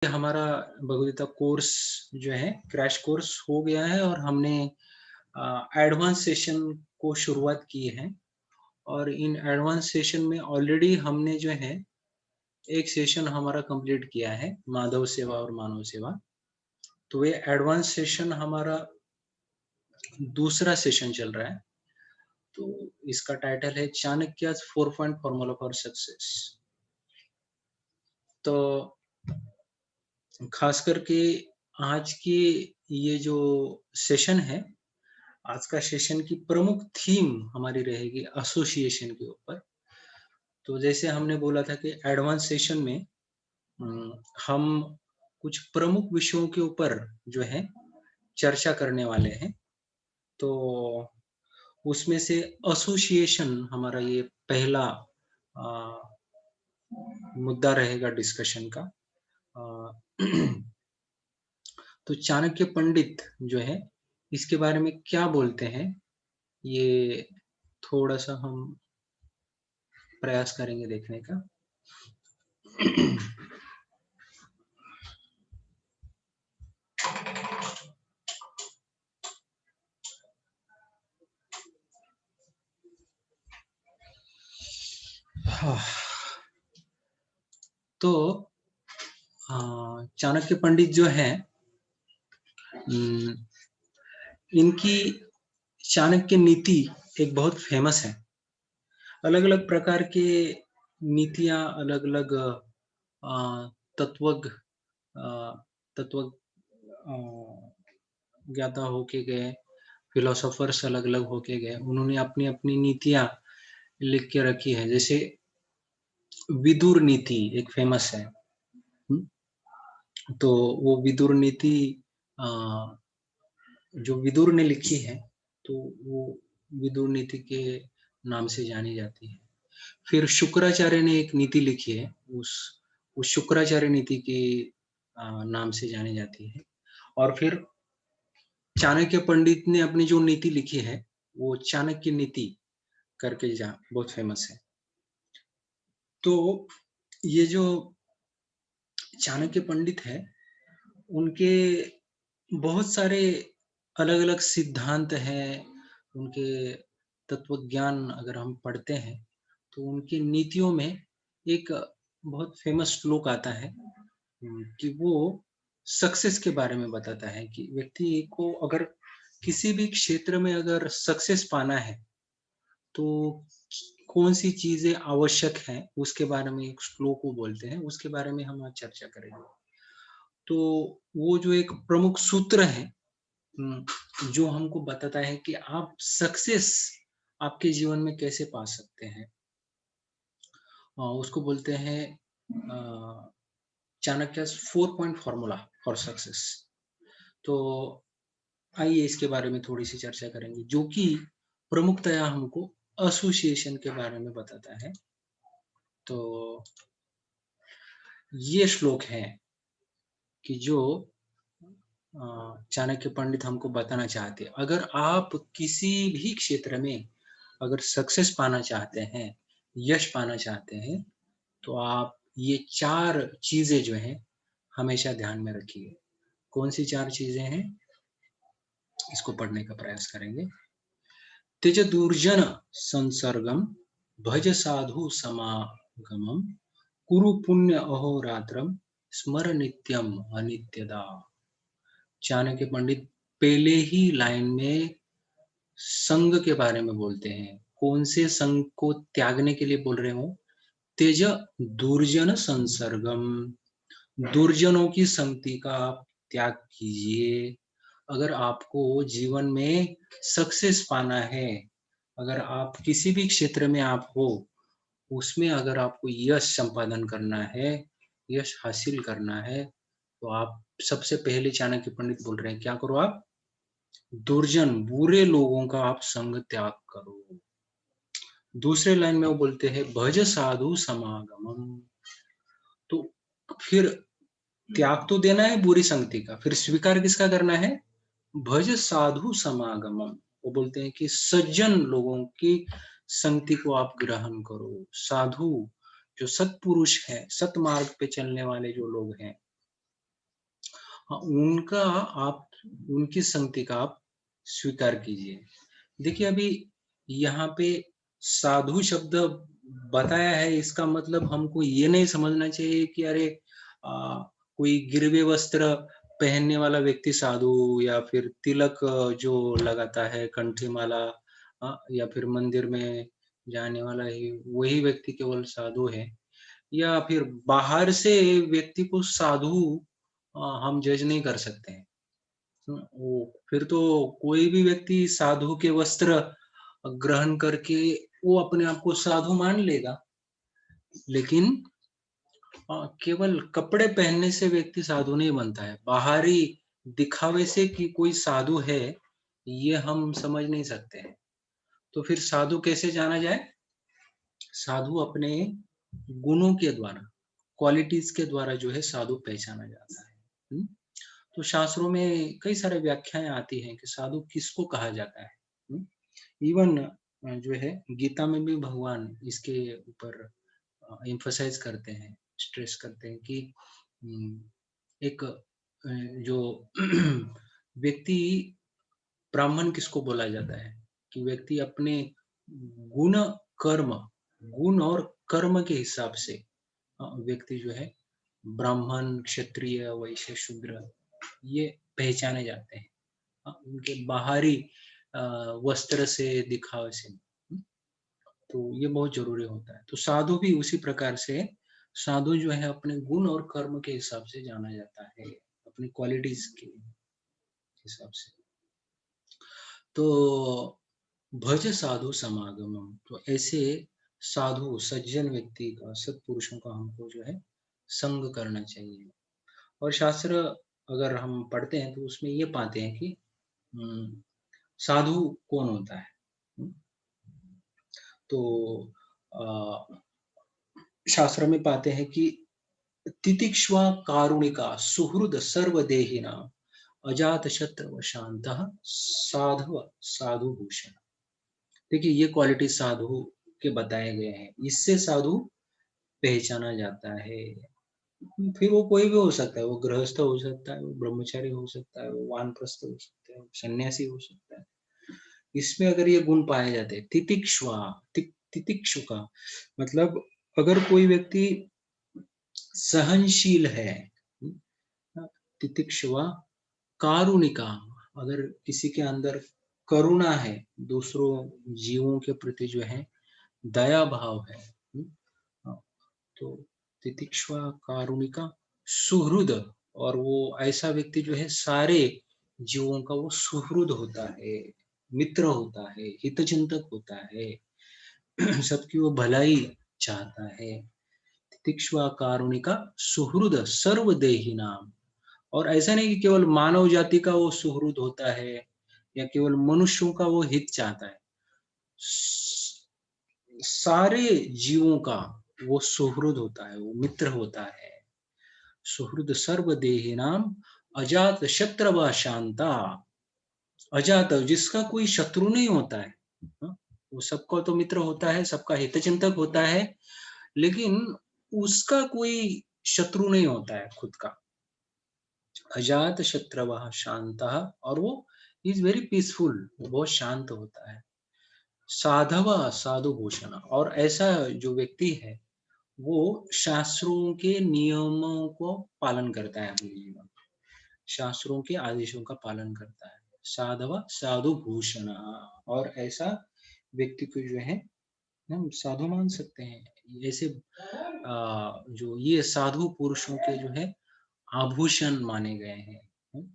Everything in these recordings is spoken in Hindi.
हमारा भगवद्गीता कोर्स जो है क्रैश कोर्स हो गया है और हमने एडवांस सेशन को शुरुआत की है और इन एडवांस सेशन में ऑलरेडी हमने जो है एक सेशन हमारा कंप्लीट किया है माधव सेवा और मानव सेवा। तो ये एडवांस सेशन हमारा दूसरा सेशन चल रहा है। तो इसका टाइटल है चाणक्य's 4 पॉइंट फॉर्मूला फॉर सक्सेस। तो खास करके आज की ये जो सेशन है, आज का सेशन की प्रमुख थीम हमारी रहेगी एसोसिएशन के ऊपर। तो जैसे हमने बोला था कि एडवांस सेशन में हम कुछ प्रमुख विषयों के ऊपर जो है चर्चा करने वाले हैं। तो उसमें से एसोसिएशन हमारा ये पहला मुद्दा रहेगा डिस्कशन का। तो चाणक्य पंडित जो है इसके बारे में क्या बोलते हैं, ये थोड़ा-सा हम प्रयास करेंगे देखने का। हाँ, तो चाणक्य पंडित जो हैं, इनकी चाणक्य नीति एक बहुत फेमस है। अलग-अलग प्रकार के नीतियाँ, अलग-अलग अ, तत्वज्ञ अ, तत्व अ, ज्ञाता होके गए, फिलोसोफर्स अलग-अलग होके गए। उन्होंने अपनी-अपनी नीतियाँ लिख के रखी है। जैसे विदुर नीति एक फेमस है। हुँ, तो वो विदुर नीति अ, जो विदुर ने लिखी है, तो वो विदुर नीति के नाम से जानी जाती है। फिर शुक्राचार्य ने एक नीति लिखी है, उस शुक्राचार्य नीति के नाम से जानी जाती है। और फिर चाणक्य पंडित ने अपनी जो नीति लिखी है, वो चाणक्य नीति करके बहुत फेमस है। तो ये जो चाणक्य पंडित है, उनके बहुत सारे अलग-अलग सिद्धांत हैं, उनके तत्वज्ञान अगर हम पढ़ते हैं, तो उनकी नीतियों में एक बहुत फेमस श्लोक आता है कि वो सक्सेस के बारे में बताता है कि व्यक्ति को अगर किसी भी क्षेत्र में अगर सक्सेस पाना है, तो कौन-सी चीज़ें आवश्यक हैं, उसके बारे में एक श्लोक वो बोलते हैं, उसके बारे में हम आज चर्चा करेंगे। तो वो जो एक प्रमुख सूत्र है, जो हमको बताता है कि आप सक्सेस आपके जीवन में कैसे पा सकते हैं। उसको बोलते हैं चाणक्य's 4 पॉइंट फॉर्मूला फॉर सक्सेस। तो आइए इसके बारे में थोड़ी-सी चर्चा करेंगे, जो कि प्रमुखतया हमको एसोसिएशन के बारे में बताता है। तो ये श्लोक है कि जो चाणक्य पंडित हमको बताना चाहते हैं, अगर आप किसी भी क्षेत्र में अगर सक्सेस पाना चाहते हैं, यश पाना चाहते हैं, तो आप ये 4 चीज़ें जो हैं, हमेशा ध्यान में रखिए। कौन-सी 4 चीज़ें हैं? इसको पढ़ने का प्रयास करेंगे। त्यज दुर्जन संसर्गम, भज साधु समागमम, कुरु पुण्य अहोरात्रम, स्मर नित्यम अनित्यदा। चाणक्य पंडित पहले ही लाइन में संग के बारे में बोलते हैं। कौन से संग को त्यागने के लिए बोल रहे हो? त्यज दुर्जन संसर्गम, दुर्जनों की संगति का आप त्याग कीजिए। अगर आपको जीवन में सक्सेस पाना है, अगर आप किसी भी क्षेत्र में आप हो, उसमें अगर आपको यश संपादन करना है, यश हासिल करना है, तो आप सबसे पहले चाणक्य पंडित बोल रहे हैं, क्या करो आप? दुर्जन, बुरे लोगों का आप संग त्याग करो। दूसरे लाइन में वो बोलते हैं, भज साधु समागमम। तो फिर त्याग तो देना है बुरी संगति का, फिर स्वीकार किसका करना है? भज साधु समागमम। वो बोलते हैं कि सज्जन लोगों की संगति को आप ग्रहण करो। साधु जो सत्पुरुष हैं, सत मार्ग पे चलने वाले जो लोग हैं, हाँ, उनका आप उनकी संगति का आप स्वीकार कीजिए। देखिए अभी यहाँ पे साधु शब्द बताया है, इसका मतलब हमको ये नहीं समझना चाहिए कि अरे कोई गिरवे वस्त्र पहनने वाला व्यक्ति साधु, या फिर तिलक जो लगाता है, कंठी माला, या फिर मंदिर में जाने वाला ही वही व्यक्ति केवल साधु है, या फिर बाहर से व्यक्ति को साधु हम जज नहीं कर सकते हैं। वो फिर तो कोई भी व्यक्ति साधु के वस्त्र ग्रहण करके वो अपने आप को साधु मान लेगा। लेकिन केवल कपड़े पहनने से व्यक्ति साधु नहीं बनता है। बाहरी दिखावे से कि कोई साधु है, ये हम समझ नहीं सकते हैं। तो फिर साधु कैसे जाना जाए? साधु अपने गुणों के द्वारा, क्वालिटीज के द्वारा जो है साधु पहचाना जाता है। हुँ? तो शास्त्रों में कई सारे व्याख्याएं आती हैं कि साधु किसको कहा जाता है। इवन जो है गीता में भी भगवान इसके ऊपर एम्फसाइज करते हैं, स्ट्रेस करते हैं कि एक जो व्यक्ति ब्राह्मण किसको बोला जाता है कि व्यक्ति अपने गुण कर्म गुण और कर्म के हिसाब से व्यक्ति जो है ब्राह्मण, क्षत्रिय, वैश्य, शूद्र ये पहचाने जाते हैं। उनके बाहरी वस्त्र से, दिखावे से। तो ये बहुत जरूरी होता है। तो साधु भी उसी प्रकार से, साधु जो है अपने गुण और कर्म के हिसाब से जाना जाता है, अपनी क्वालिटीज के हिसाब से। तो भज साधु समागमम, तो ऐसे साधु सज्जन व्यक्ति का, सत्पुरुषों का हमको जो है संग करना चाहिए। और शास्त्र अगर हम पढ़ते हैं तो उसमें ये पाते हैं कि साधु कौन होता है। तो शास्त्र में पाते हैं कि तितिक्ष्वा कारुणिका सुहृद सर्वदेहिना अजात शत्रु शांत साधु साधु भूषण। देखिए ये क्वालिटी साधु के बताए गए हैं, इससे साधु पहचाना जाता है। फिर वो कोई भी हो सकता है, वो गृहस्थ हो सकता है, वो ब्रह्मचारी हो सकता है, वो वानप्रस्थ हो सकता है, सन्यासी हो सकता है। इसमें अगर ये गुण पाए जाते हैं, तितिक्ष्वा, तितिक्षु का मतलब अगर कोई व्यक्ति सहनशील है, तितिक्षुवा, कारुणिका, अगर किसी के अंदर करुणा है, दूसरों जीवों के प्रति जो है दया भाव है, तो तितिक्षुवा, कारुणिका, सुहृद, और वो ऐसा व्यक्ति जो है सारे जीवों का वो सुहृद होता है, मित्र होता है, हितचिंतक होता है, सबकी वो भलाई चाहता है। तितिक्षुवा, कारुणिका, सुहृद सर्वदेही नाम। और ऐसा नहीं कि केवल मानव जाति का वो सुहृद होता है या केवल मनुष्यों का वो हित चाहता है, सारे जीवों का वो सुहृद होता है, वो मित्र होता है। सुहृद सर्वदेही नाम अजात शत्रु शांता, अजात जिसका कोई शत्रु नहीं होता है। वो सबका तो मित्र होता है, सबका हितचिंतक होता है, लेकिन उसका कोई शत्रु नहीं होता है खुद का। अजात शत्रु शांत, और वो इज वेरी पीसफुल, बहुत शांत होता है। साधव साधु भूषण, और ऐसा जो व्यक्ति है वो शास्त्रों के नियमों को पालन करता है अपने जीवन, शास्त्रों के आदेशों का पालन करता है। साधव साधु भूषण, और ऐसा व्यक्ति को जो है हम साधु मान सकते हैं। ऐसे जो ये साधु पुरुषों के जो है आभूषण माने गए हैं।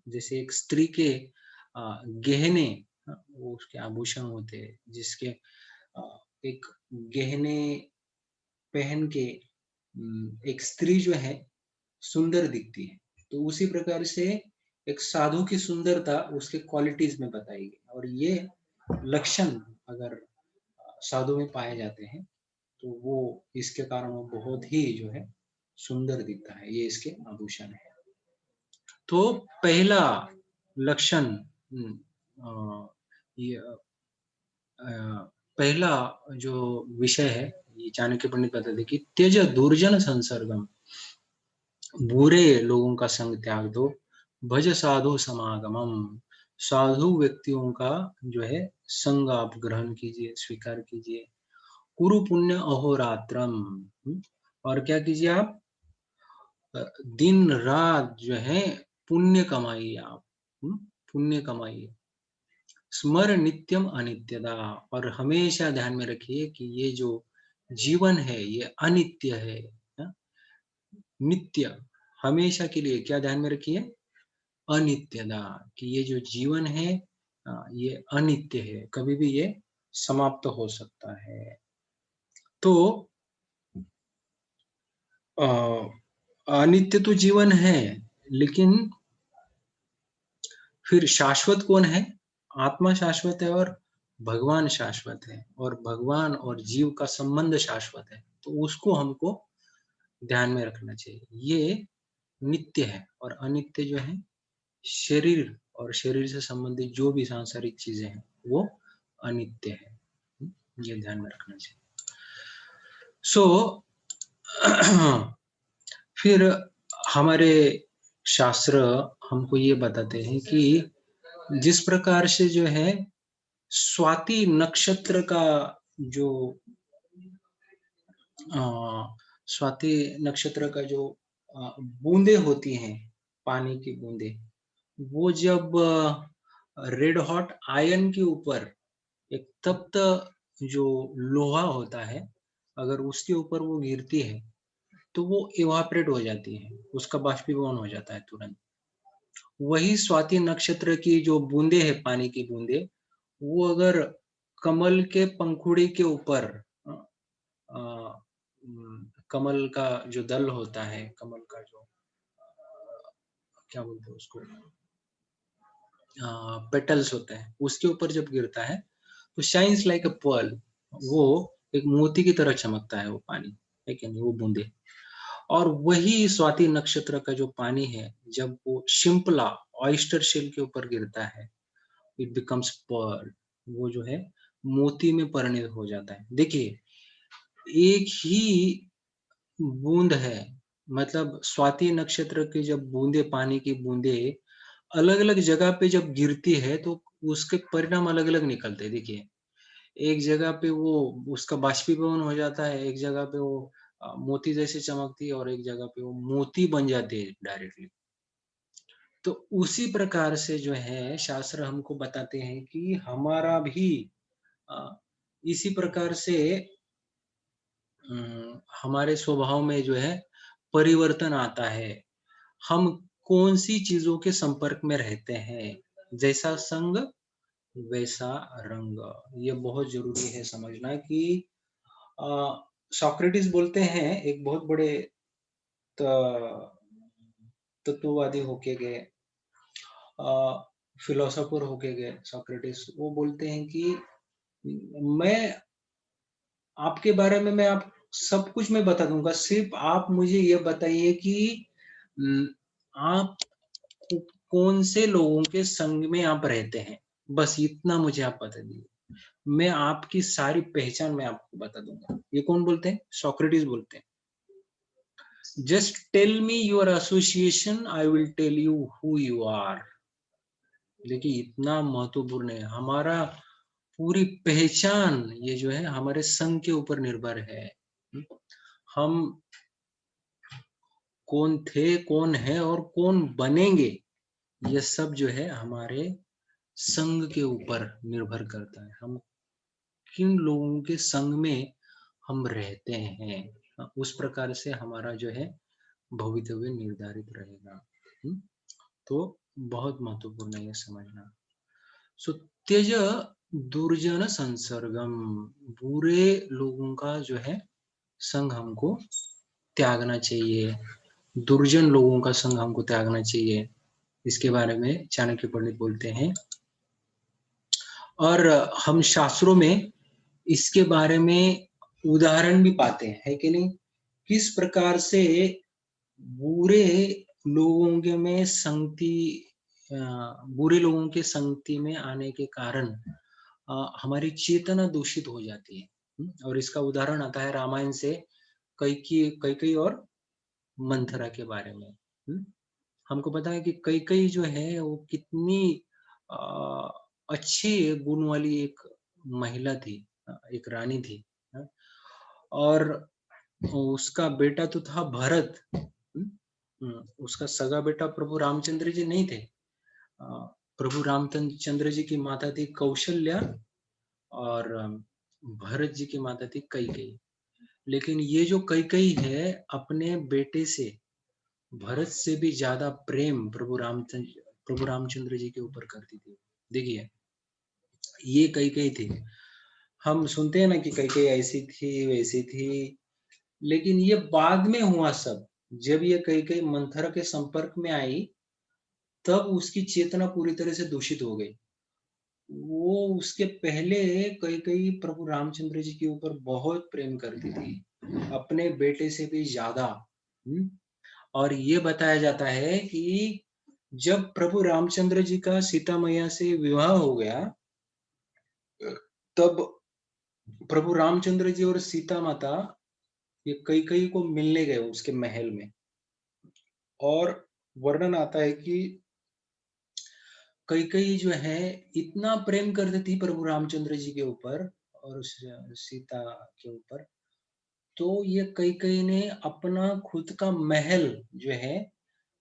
जैसे एक स्त्री के गहने, वो उसके आभूषण होते हैं, जिसके एक गहने पहन के एक स्त्री जो है सुंदर दिखती है। तो उसी प्रकार से एक साधु की सुंदरता उसके क्वालिटीज में बताई गई, और ये लक्षण अगर साधु में पाए जाते हैं तो वो इसके कारण वो बहुत ही जो है सुंदर दिखता है, ये इसके आभूषण है। तो पहला लक्षण, ये पहला जो विषय है, ये चाणक्य पंडित बताते कि त्यज दुर्जन संसर्गम, बुरे लोगों का संग त्याग दो, भज साधु समागमम, साधु व्यक्तियों का जो है संग आप ग्रहण कीजिए, स्वीकार कीजिए। कुरु पुण्य अहोरात्रम, और क्या कीजिए आप, दिन रात जो है पुण्य कमाइए आप, पुण्य कमाइए। स्मर नित्यम अनित्यता, और हमेशा ध्यान में रखिए कि ये जो जीवन है ये अनित्य है, नित्य, हमेशा के लिए क्या ध्यान में रखिए, अनित्यता, कि ये जो जीवन है ये अनित्य है, कभी भी ये समाप्त हो सकता है। तो अनित्य तो जीवन है, लेकिन फिर शाश्वत कौन है? आत्मा शाश्वत है और भगवान शाश्वत है, और भगवान और जीव का संबंध शाश्वत है, तो उसको हमको ध्यान में रखना चाहिए। ये नित्य है, और अनित्य जो है शरीर, और शरीर से संबंधित जो भी सांसारिक चीजें हैं वो अनित्य है। ये ध्यान में रखना चाहिए। सो फिर हमारे शास्त्र हमको ये बताते हैं कि जिस प्रकार से जो है स्वाति नक्षत्र का जो स्वाति नक्षत्र का जो बूंदे होती हैं, पानी की बूंदे, वो जब रेड हॉट आयन के ऊपर एक तप्त जो लोहा होता है, अगर उसके ऊपर वो गिरती है तो वो इवापोरेट हो जाती है, उसका बाष्पीभवन हो जाता है तुरंत। वही स्वाति नक्षत्र की जो बूंदे है, पानी की बूंदे, वो अगर कमल के पंखुड़ी के ऊपर, कमल का जो दल होता है, कमल का जो क्या बोलते हैं उसको, पेटल्स होते हैं, उसके ऊपर जब गिरता है तो शाइन्स लाइक अ पर्ल, वो एक मोती की तरह चमकता है वो पानी, है कि नहीं, वो बूंदे। और वही स्वाति नक्षत्र का जो पानी है, जब वो शिंपला ऑयस्टर शेल के ऊपर गिरता है, इट बिकम्स पर्ल, वो जो है मोती में परिणत हो जाता है। देखिए, एक ही बूंद है, मतलब स्वाति नक्षत्र की जब बूंदे, पानी की बूंदे अलग अलग जगह पे जब गिरती है तो उसके परिणाम अलग अलग निकलते हैं। देखिए, एक जगह पे वो उसका बाष्पीभवन हो जाता है, एक जगह पे वो मोती जैसे चमकती है, और एक जगह पे वो मोती बन जाती है डायरेक्टली। तो उसी प्रकार से जो है शास्त्र हमको बताते हैं कि हमारा भी अ, इसी प्रकार से हमारे स्वभाव में जो है परिवर्तन आता है। हम कौन सी चीजों के संपर्क में रहते हैं, जैसा संग वैसा रंग। ये बहुत जरूरी है समझना कि सोक्रेटिस बोलते हैं, एक बहुत बड़े तत्ववादी होके गए, फिलोसोफर होके गए सोक्रेटिस, वो बोलते हैं कि मैं आपके बारे में, मैं आप सब कुछ मैं बता दूंगा, सिर्फ आप मुझे ये बताइए कि न, आप कौन से लोगों के संग में आप रहते हैं, बस इतना मुझे आप बता दीजिए, मैं आपकी सारी पहचान मैं आपको बता दूंगा। ये कौन बोलते हैं? सोक्रेटिस बोलते हैं। Just tell me your association, I will tell you who you are. देखिए, इतना महत्वपूर्ण है, हमारा पूरी पहचान ये जो है हमारे संग के ऊपर निर्भर है। हम कौन थे, कौन है, और कौन बनेंगे, ये सब जो है हमारे संग के ऊपर निर्भर करता है। हम किन लोगों के संग में हम रहते हैं, उस प्रकार से हमारा जो है भवितव्य निर्धारित रहेगा। तो बहुत महत्वपूर्ण है ये समझना। सो त्यज दुर्जन संसर्गम, बुरे लोगों का जो है संग हमको त्यागना चाहिए, दुर्जन लोगों का संग हमको त्यागना चाहिए। इसके बारे में चाणक्य पंडित बोलते हैं, और हम शास्त्रों में इसके बारे में उदाहरण भी पाते हैं, है कि नहीं? किस प्रकार से बुरे लोगों के में संगति, बुरे लोगों के संगति में आने के कारण हमारी चेतना दूषित हो जाती है। और इसका उदाहरण आता है रामायण से, कैकेयी और मंथरा के बारे में। हमको पता है कि कैकेयी जो है वो कितनी अ, अच्छी गुण वाली एक महिला थी, एक रानी थी। हाँ? और उसका बेटा तो था भरत। उसका सगा बेटा प्रभु रामचंद्र जी नहीं थे। अ, प्रभु रामचंद्र जी की माता थी कौशल्या और भरत जी की माता थी कैकेयी। लेकिन ये जो कैकेयी है अपने बेटे से भरत से भी ज्यादा प्रेम प्रभु रामचंद्र जी के ऊपर करती थी। देखिए, ये कैकेयी थी। हम सुनते हैं ना कि कैकेयी ऐसी थी वैसी थी, लेकिन ये बाद में हुआ सब। जब ये कैकेयी मंथरा के संपर्क में आई, तब उसकी चेतना पूरी तरह से दूषित हो गई। वो उसके पहले कैकेयी प्रभु रामचंद्र जी के ऊपर बहुत प्रेम करती थी, अपने बेटे से भी ज्यादा। हम्म? और ये बताया जाता है कि जब प्रभु रामचंद्र जी का सीता मैया से विवाह हो गया, तब प्रभु रामचंद्र जी और सीता माता ये कैकेयी को मिलने गए उसके महल में। और वर्णन आता है कि कैकेयी जो है इतना प्रेम करती थी प्रभु रामचंद्र जी के ऊपर और उस सीता के ऊपर, तो ये कैकेयी ने अपना खुद का महल जो है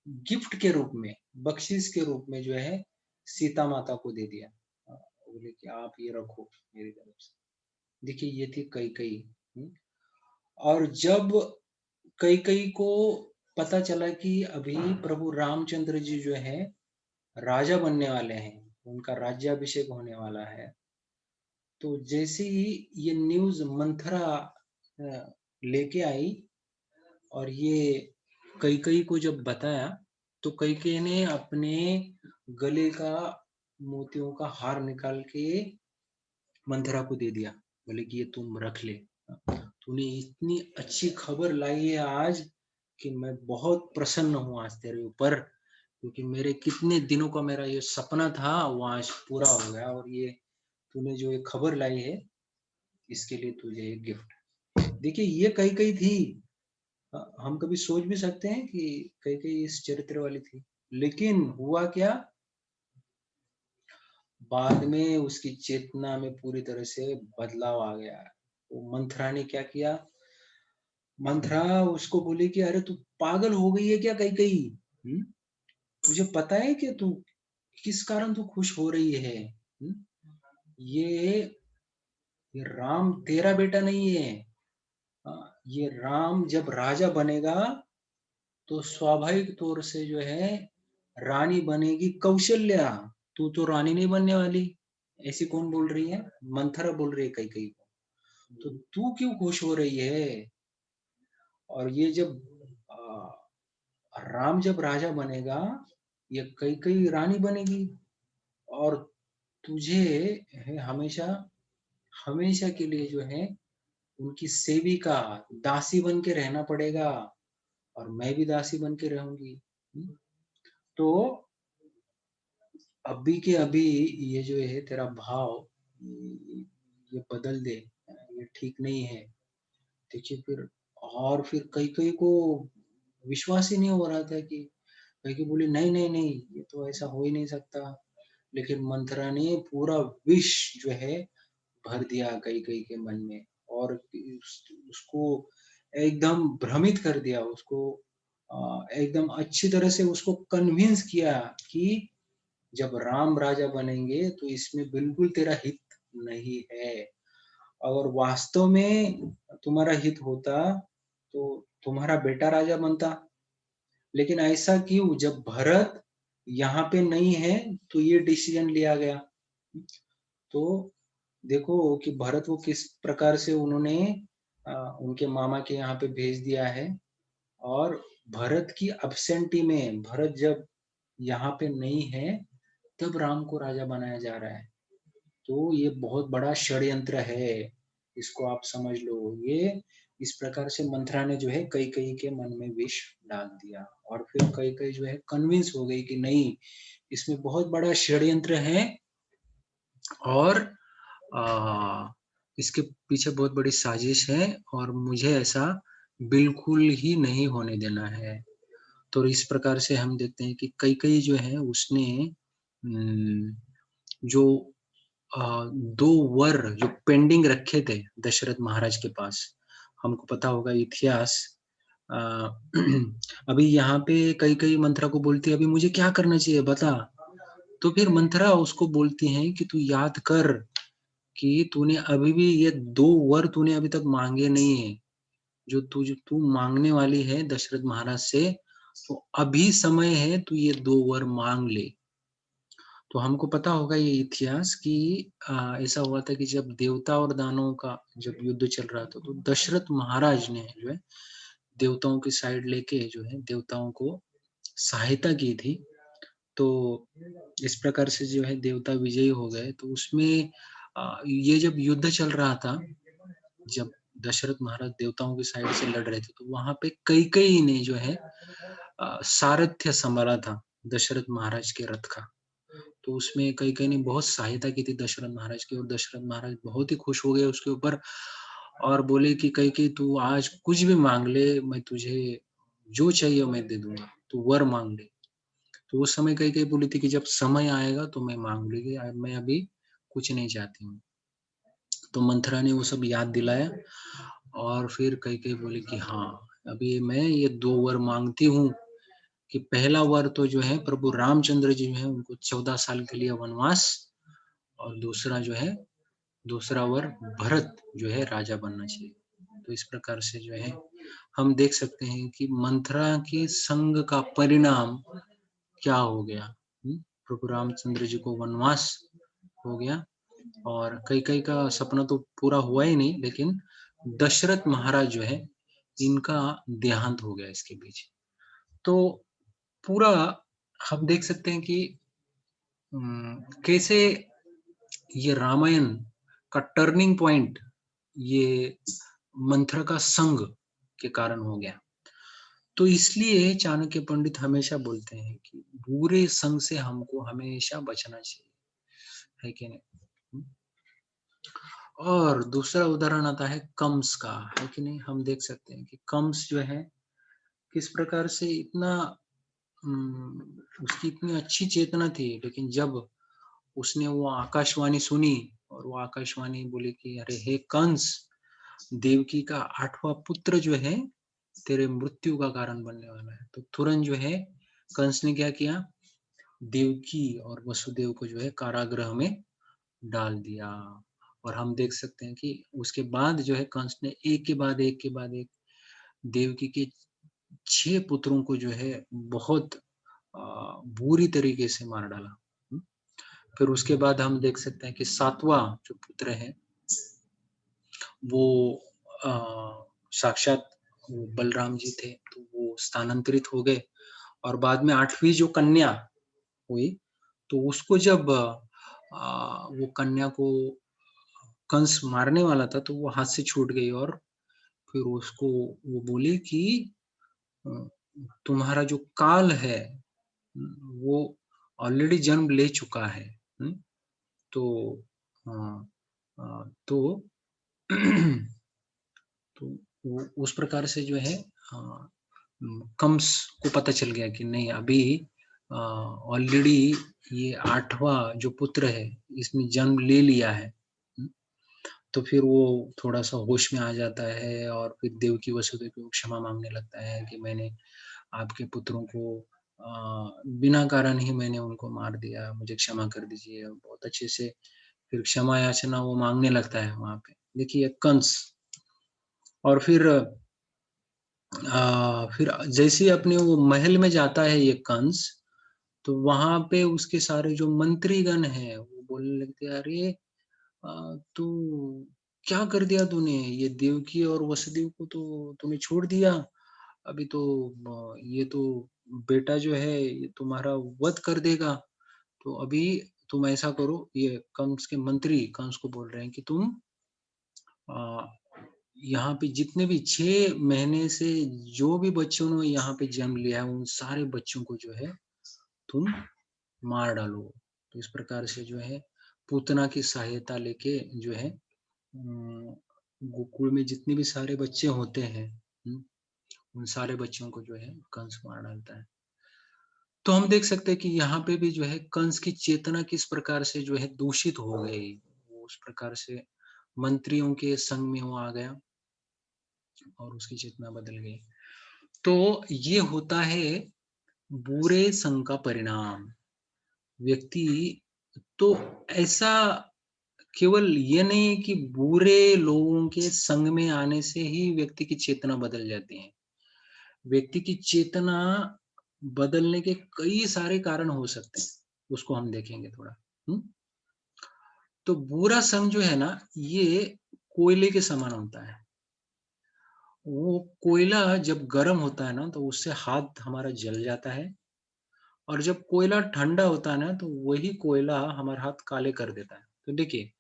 गिफ्ट के रूप में, बख्शीश के रूप में जो है सीता माता को दे दिया। बोले कि आप ये रखो मेरी तरफ से। देखिए, ये थी कैकेयी। और जब कैकेयी को पता चला कि अभी प्रभु रामचंद्र जी जो है राजा बनने वाले हैं, उनका राज्याभिषेक होने वाला है, तो जैसे ही ये न्यूज मंथरा लेके आई और ये कैकेयी को जब बताया, तो कैकेयी ने अपने गले का मोतियों का हार निकाल के मंथरा को दे दिया। बोले कि ये तुम रख ले, तूने इतनी अच्छी खबर लाई है आज कि मैं बहुत प्रसन्न हूँ आज तेरे ऊपर, क्योंकि मेरे कितने दिनों का मेरा ये सपना था वो आज पूरा हो गया, और ये तूने जो ये खबर लाई है इसके लिए तुझे एक गिफ्ट। देखिए, ये कैकेयी थी। हम कभी सोच भी सकते हैं कि कैकेयी इस चरित्र वाली थी, लेकिन हुआ क्या, बाद में उसकी चेतना में पूरी तरह से बदलाव आ गया। तो मंथरा ने क्या किया, मंथरा उसको बोली कि अरे तू पागल हो गई है क्या कैकेयी? तुझे पता है कि तू किस कारण तू खुश हो रही है? ये ये राम तेरा बेटा नहीं है। ये राम जब राजा बनेगा तो स्वाभाविक तौर से जो है रानी बनेगी कौशल्या। तू तो रानी नहीं बनने वाली। ऐसी कौन बोल रही है? मंथरा बोल रही है कैकेयी को। तो तू क्यों खुश हो रही है? और ये जब राम जब राजा बनेगा, ये कैकेयी रानी बनेगी, और तुझे है हमेशा हमेशा के लिए जो है उनकी सेविका, दासी बन के रहना पड़ेगा, और मैं भी दासी बन के रहूंगी। तो अभी के अभी ये जो है तेरा भाव, ये बदल दे, ये ठीक नहीं है। देखिए, फिर और फिर कई कई को विश्वास ही नहीं हो रहा था कि कई की बोली नहीं नहीं नहीं, ये तो ऐसा हो ही नहीं सकता। लेकिन मंथरा ने पूरा विष जो है भर दिया कई कई के मन में, और उसको एकदम भ्रमित कर दिया, उसको एकदम अच्छी तरह से उसको कन्विंस किया कि जब राम राजा बनेंगे तो इसमें बिल्कुल तेरा हित नहीं है। अगर वास्तव में तुम्हारा हित होता तो तुम्हारा बेटा राजा बनता। लेकिन ऐसा क्यों, जब भरत यहाँ पे नहीं है तो ये डिसीजन लिया गया। तो देखो कि भरत को किस प्रकार से उन्होंने उनके मामा के यहाँ पे भेज दिया है, और भरत की अब्सेंटी में, भरत जब यहाँ पे नहीं है तब राम को राजा बनाया जा रहा है। तो ये बहुत बड़ा षड्यंत्र है, इसको आप समझ लो। ये इस प्रकार से मंथरा ने जो है कैकेयी के मन में विष डाल दिया, और फिर कैकेयी जो है कन्विंस हो गई कि नहीं, इसमें बहुत बड़ा षड्यंत्र है, और इसके पीछे बहुत बड़ी साजिश है, और मुझे ऐसा बिल्कुल ही नहीं होने देना है। तो इस प्रकार से हम देखते हैं कि कैकेयी जो है उसने जो 2 वर जो पेंडिंग रखे थे दशरथ महाराज के पास, हमको पता होगा इतिहास। अ, अभी यहाँ पे कैकेयी मंथरा को बोलती है, "अभी मुझे क्या करना चाहिए बता?" तो फिर मंथरा उसको बोलती हैं कि, "तू याद कर कि तूने अभी भी ये 2 वर तूने अभी तक माँगे नहीं है। जो तू माँगने वाली है दशरथ महाराज से, तो अभी समय है तू ये 2 वर माँग ले।" तो हमको पता होगा ये इतिहास कि ऐसा हुआ था कि जब देवता और दानवों का जब युद्ध चल रहा था, तो दशरथ महाराज ने जो है देवताओं की साइड लेके जो है देवताओं को सहायता की थी। तो इस प्रकार से जो है देवता विजयी हो गए। तो उसमें ये जब युद्ध चल रहा था, जब दशरथ महाराज देवताओं की साइड से लड़ रहे थे, तो वहाँ पे कैकेयी ने जो है सारथ्य सँभाला था दशरथ महाराज के रथ का। तो उसमें कैकेयी ने बहुत सहायता की थी दशरथ महाराज की, और दशरथ महाराज बहुत ही खुश हो गए उसके ऊपर और बोले कि कैकेयी तू आज कुछ भी माँग ले, मैं तुझे जो चाहिए मैं दे दूँगा, तू वर माँग ले। तो उस समय कैकेयी बोली थी कि जब समय आएगा तो मैं माँग लूँगी, मैं अभी कुछ नहीं चाहती हूँ। तो मंथरा ने वो सब याद दिलाया और फिर कैकेयी बोली कि हाँ, अभी मैं ये 2 वर माँगती हूँ कि पहला वर तो जो है प्रभु रामचंद्र जी जो हैं उनको 14 साल के लिए वनवास, और दूसरा वर भरत जो है राजा बनना चाहिए। तो इस प्रकार से जो है हम देख सकते हैं कि मंथरा के संग का परिणाम क्या हो गया। प्रभु रामचंद्र जी को वनवास हो गया और कैकेयी का सपना तो पूरा हुआ ही नहीं, लेकिन दशरथ महाराज जो है इनका देहांत हो गया इसके बीच। तो पूरा हम देख सकते हैं कि कैसे ये रामायण का टर्निंग पॉइंट ये मंथरा का संग के कारण हो गया। तो इसलिए चाणक्य पंडित हमेशा बोलते हैं कि बुरे संग से हमको हमेशा बचना चाहिए, है कि नहीं? हुँ। और दूसरा उदाहरण आता है कंस का, है कि नहीं? हम देख सकते हैं कि कंस जो है किस प्रकार से इतना उसकी इतनी अच्छी चेतना थी, लेकिन जब उसने वो आकाशवाणी सुनी और वो आकाशवाणी बोली कि अरे हे कंस, देवकी का 8वाँ पुत्र जो है तेरे मृत्यु का कारण बनने वाला है। तो तुरंत जो है कंस ने क्या किया? देवकी और वसुदेव को जो है कारागृह में डाल दिया। और हम देख सकते हैं कि उसके बाद जो है कंस ने एक के बाद एक देवकी के 6 पुत्रों को जो है बहुत अ, बुरी तरीके से मार डाला। हुँ। फिर उसके बाद हम देख सकते हैं कि 7वाँ जो पुत्र है वो अ, साक्षात वो बलराम जी थे, तो वो स्थानांतरित हो गए और बाद में 8वीं जो कन्या हुई, तो उसको जब वो कन्या को कंस मारने वाला था, तो वो हाथ से छूट गई और फिर उसको वो बोली कि अ, तुम्हारा जो काल है वो ऑलरेडी जन्म ले चुका है। हुँ? तो अ तो तो वो उस प्रकार से जो है कंस को पता चल गया कि नहीं अभी ऑलरेडी ये 8वाँ जो पुत्र है, इसने जन्म ले लिया है। हुँ? तो फिर वो थोड़ा-सा होश में आ जाता है और फिर देवकी वसुदेव को क्षमा माँगने लगता है कि मैंने आपके पुत्रों को बिना कारण ही मैंने उनको मार दिया, मुझे क्षमा कर दीजिए। बहुत अच्छे से फिर क्षमा याचना वो माँगने लगता है वहाँ पे। देखिए कंस और फिर जैसे ही अपने वो महल में जाता है ये कंस, तो वहाँ पे उसके सारे जो मंत्रीगण हैं, वो बोलने लगते हैं, "अरे! तू क्या कर दिया तूने? ये देवकी और वसुदेव को तो तूने छोड़ दिया। अभी तो ये तो बेटा जो है ये तुम्हारा वध कर देगा। तो अभी तुम ऐसा करो" ये कंस के मंत्री कंस को बोल रहे हैं कि तुम अ, यहाँ पे जितने भी 6 महीने से जो भी बच्चों ने यहाँ पे जन्म लिया है, उन सारे बच्चों को जो है तुम मार डालो। तो इस प्रकार से जो है पूतना की सहायता लेके जो है गोकुल में जितने भी सारे बच्चे होते हैं, हुँ, उन सारे बच्चों को जो है कंस मार डालता है। तो हम देख सकते हैं कि यहाँ पे भी जो है कंस की चेतना किस प्रकार से जो है दूषित हो गई। वो उस प्रकार से मंत्रियों के संग में वो आ गया और उसकी चेतना बदल गई। तो ये होता है बुरे संग का परिणाम। व्यक्ति तो ऐसा केवल ये नहीं है कि बुरे लोगों के संग में आने से ही व्यक्ति की चेतना बदल जाती है। व्यक्ति की चेतना बदलने के कई सारे कारण हो सकते हैं, उसको हम देखेंगे थोड़ा। हुँ? तो बुरा संग जो है ना, ये कोयले के समान होता है। वो कोयला जब गर्म होता है ना, तो उससे हाथ हमारा जल जाता है और जब कोयला ठंडा होता है ना, तो वही कोयला हमारे हाथ काले कर देता है। तो देखिए,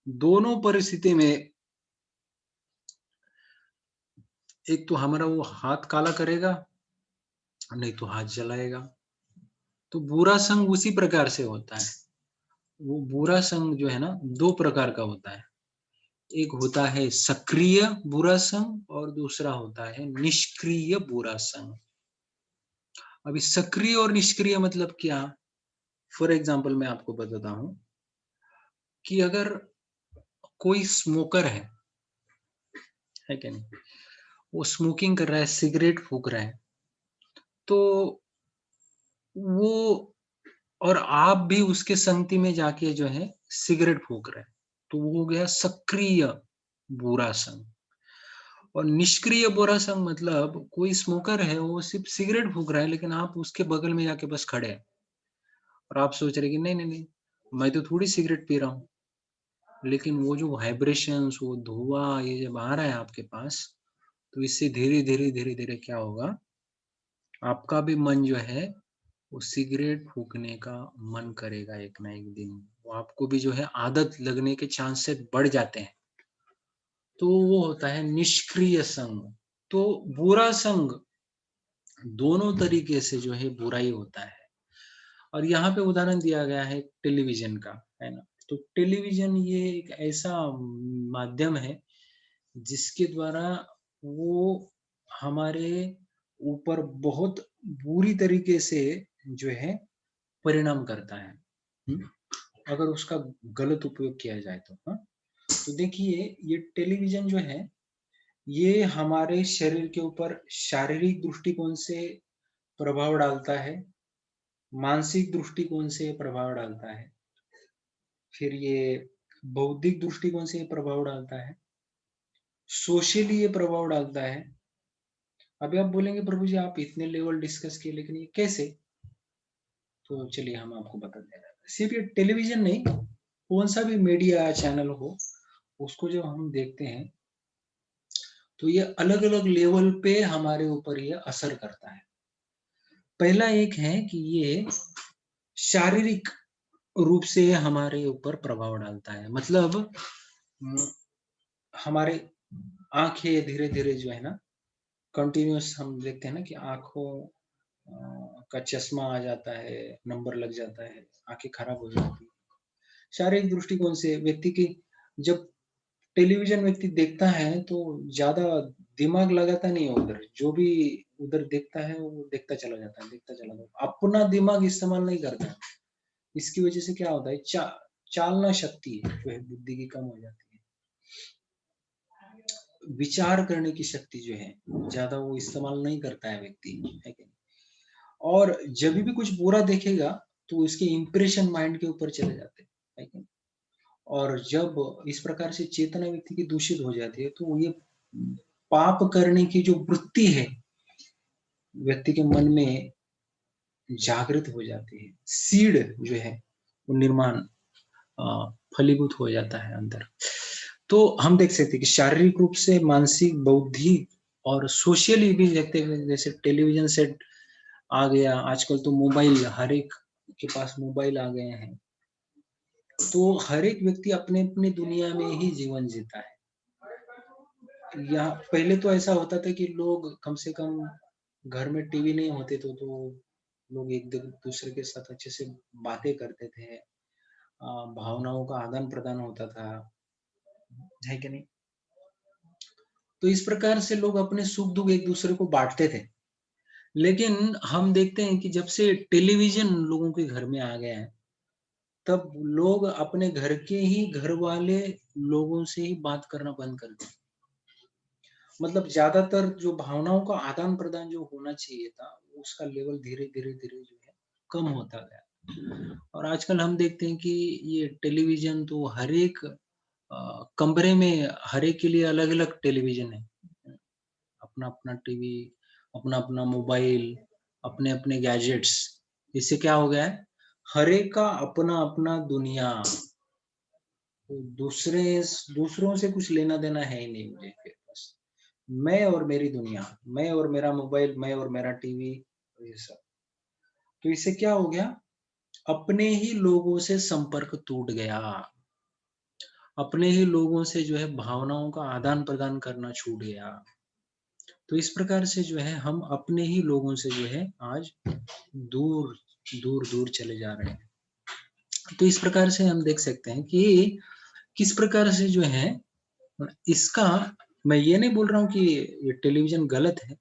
दोनों परिस्थिति में एक तो हमारा वो हाथ काला करेगा, नहीं तो हाथ जलाएगा। तो बुरा संग उसी प्रकार से होता है। वो बुरा संग जो है ना 2 प्रकार का होता है। एक होता है सक्रिय बुरा संग और दूसरा होता है निष्क्रिय बुरा संग। अभी सक्रिय और निष्क्रिय मतलब क्या? फॉर एग्ज़ाम्पल मैं आपको बताता हूँ कि अगर कोई स्मोकर है क्या नहीं? वो स्मोकिंग कर रहा है, सिगरेट फूँक रहा है, तो वो और आप भी उसके संगति में जाके जो है सिगरेट फूँक रहे हैं, तो वो हो गया सक्रिय बुरा संग। और निष्क्रिय बुरा संग मतलब कोई स्मोकर है, वो सिर्फ़ सिगरेट फूँक रहा है, लेकिन आप उसके बगल में जाके बस खड़े हैं और आप सोच रहे हैं कि नहीं, नहीं, नहीं, मैं तो थोड़ी सिगरेट पी रहा हूँ। लेकिन वो जो वाइब्रेशंस, वो धुआँ ये जब आ रहा है आपके पास, तो इससे धीरे-धीरे, धीरे-धीरे क्या होगा, आपका भी मन जो है वो सिगरेट फूँकने का मन करेगा एक ना एक दिन। वो आपको भी जो है आदत लगने के चांसेस बढ़ जाते हैं। तो वो होता है निष्क्रिय संग। तो बुरा संग दोनों तरीके से जो है बुरा ही होता है। और यहाँ पे उदाहरण दिया गया है टेलीविज़न का, है ना? तो टेलीविज़न ये एक ऐसा माध्यम है जिसके द्वारा वो हमारे ऊपर बहुत बुरी तरीके से जो है परिणाम करता है। हुँ? अगर उसका गलत उपयोग किया जाए तो, हाँ? तो देखिए ये टेलीविज़न जो है, ये हमारे शरीर के ऊपर शारीरिक दृष्टिकोण से प्रभाव डालता है, मानसिक दृष्टिकोण से प्रभाव डालता है, फिर ये बौद्धिक दृष्टिकोण से प्रभाव डालता है, सोशली ये प्रभाव डालता है। अभी आप बोलेंगे प्रभु जी आप इतने लेवल डिस्कस किए लेकिन ये कैसे? तो चलिए हम आपको बताते हैं। सिर्फ ये टेलीविज़न नहीं, कौन-सा भी मीडिया चैनल हो, उसको जब हम देखते हैं, तो ये अलग-अलग लेवल पे हमारे ऊपर ये असर करता है। पहला एक है कि ये शारीरिक रूप से हमारे ऊपर प्रभाव डालता है। मतलब हमारे आँखें धीरे-धीरे जो है ना, कंटीन्यूअस हम देखते हैं ना कि आँखों का चश्मा आ जाता है, नंबर लग जाता है, आँखें खराब हो जाती हैं। शारीरिक दृष्टिकोण से व्यक्ति की जब टेलीविज़न व्यक्ति देखता है तो ज़्यादा दिमाग लगाता नहीं है उधर, जो भी उधर देखता है वो देखता चला जाता है। अपना दिमाग इस्तेमाल नहीं करता है। इसकी वजह से क्या होता है चालना शक्ति जो है बुद्धि की कम हो जाती है। विचार करने की शक्ति जो है ज़्यादा वो इस्तेमाल नहीं करता है व्यक्ति, है कि नहीं? और जब भी कुछ बुरा देखेगा तो उसके इम्प्रेशन माइंड के ऊपर चले जाते हैं, है कि नहीं? और जब इस प्रकार से चेतना व्यक्ति की दूषित हो जाती है, तो ये पाप करने की जो वृत्ति है, व्यक्ति के मन में जागृत हो जाती है। सीड जो है, वो निर्माण फलीभूत हो जाता है अंदर। तो हम देख सकते हैं कि शारीरिक रूप से, मानसिक, बौद्धिक और सोशली भी देखते हैं जैसे टेलीविज़न सेट आ गया, आजकल तो मोबाइल हर एक के पास मोबाइल आ गए हैं। तो हर एक व्यक्ति अपने-अपने दुनिया में ही जीवन जीता है। या पहले तो ऐसा होता था कि लोग कम से कम घर में टीवी नहीं होते तो लोग एक दूसरे के साथ अच्छे से बातें करते थे। भावनाओं का आदान-प्रदान होता था, है कि नहीं? तो इस प्रकार से लोग अपने सुख-दुःख एक-दूसरे को बाँटते थे। लेकिन हम देखते हैं कि जब से टेलीविज़न लोगों के घर में आ गया है, तब लोग अपने घर के ही घरवाले लोगों से ही बात करना बंद कर दिए। मतलब ज़्यादातर जो भावनाओं का आदान-प्रदान जो होना चाहिए था, उसका लेवल धीरे-धीरे जो है, कम होता गया। और आजकल हम देखते हैं कि ये टेलीविज़न तो हर एक कमरे में हर एक के लिए अलग-अलग टेलीविज़न है। अपना-अपना टीवी, अपना-अपना मोबाइल, अपने-अपने गैजेट्स। इससे क्या हो गया है, हर एक का अपना-अपना दुनिया। तो दूसरों से कुछ लेना-देना है ही नहीं मुझे फिर बस। मैं और मेरी दुनिया, मैं और मेरा मोबाइल, मैं और मेरा टीवी, ये सब। तो इससे क्या हो गया, अपने ही लोगों से संपर्क टूट गया। अपने ही लोगों से जो है भावनाओं का आदान-प्रदान करना छूट गया। तो इस प्रकार से जो है हम अपने ही लोगों से जो है आज दूर, दूर-दूर चले जा रहे हैं। तो इस प्रकार से हम देख सकते हैं कि किस प्रकार से जो है इसका, मैं ये नहीं बोल रहा हूँ कि ये टेलीविज़न गलत है।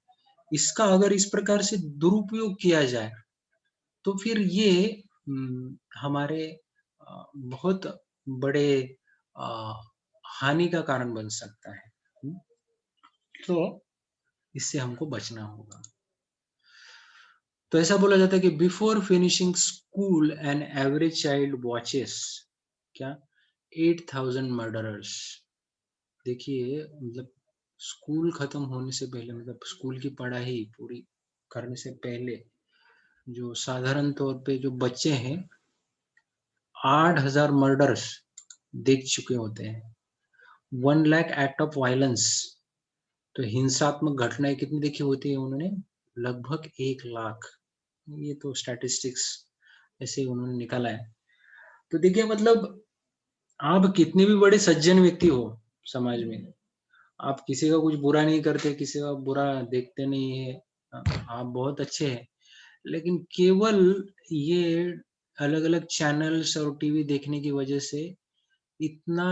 इसका अगर इस प्रकार से दुरुपयोग किया जाए, तो फिर ये हमारे बहुत बड़े अ, हानि का कारण बन सकता है। हुँ, तो इससे हमको बचना होगा। तो ऐसा बोला जाता है कि before finishing school an average child watches क्या 8000 मर्डरर्स। देखिए मतलब स्कूल खत्म होने से पहले, मतलब स्कूल की पढ़ाई पूरी करने से पहले जो साधारण तौर पे जो बच्चे हैं 8000 मर्डर्स देख चुके होते हैं। 1 लाख एक्ट ऑफ वायलेंस, तो हिंसात्मक घटनाएं कितनी देखी होती है उन्होंने, लगभग 1 लाख। ये तो स्टैटिस्टिक्स ऐसे ही उन्होंने निकाला है। तो देखिए मतलब आप कितने भी बड़े सज्जन व्यक्ति हो समाज में, आप किसी का कुछ बुरा नहीं करते, किसी का बुरा देखते नहीं है, आप बहुत अच्छे हैं। लेकिन केवल ये अलग-अलग चैनल्स और टीवी देखने की वजह से इतना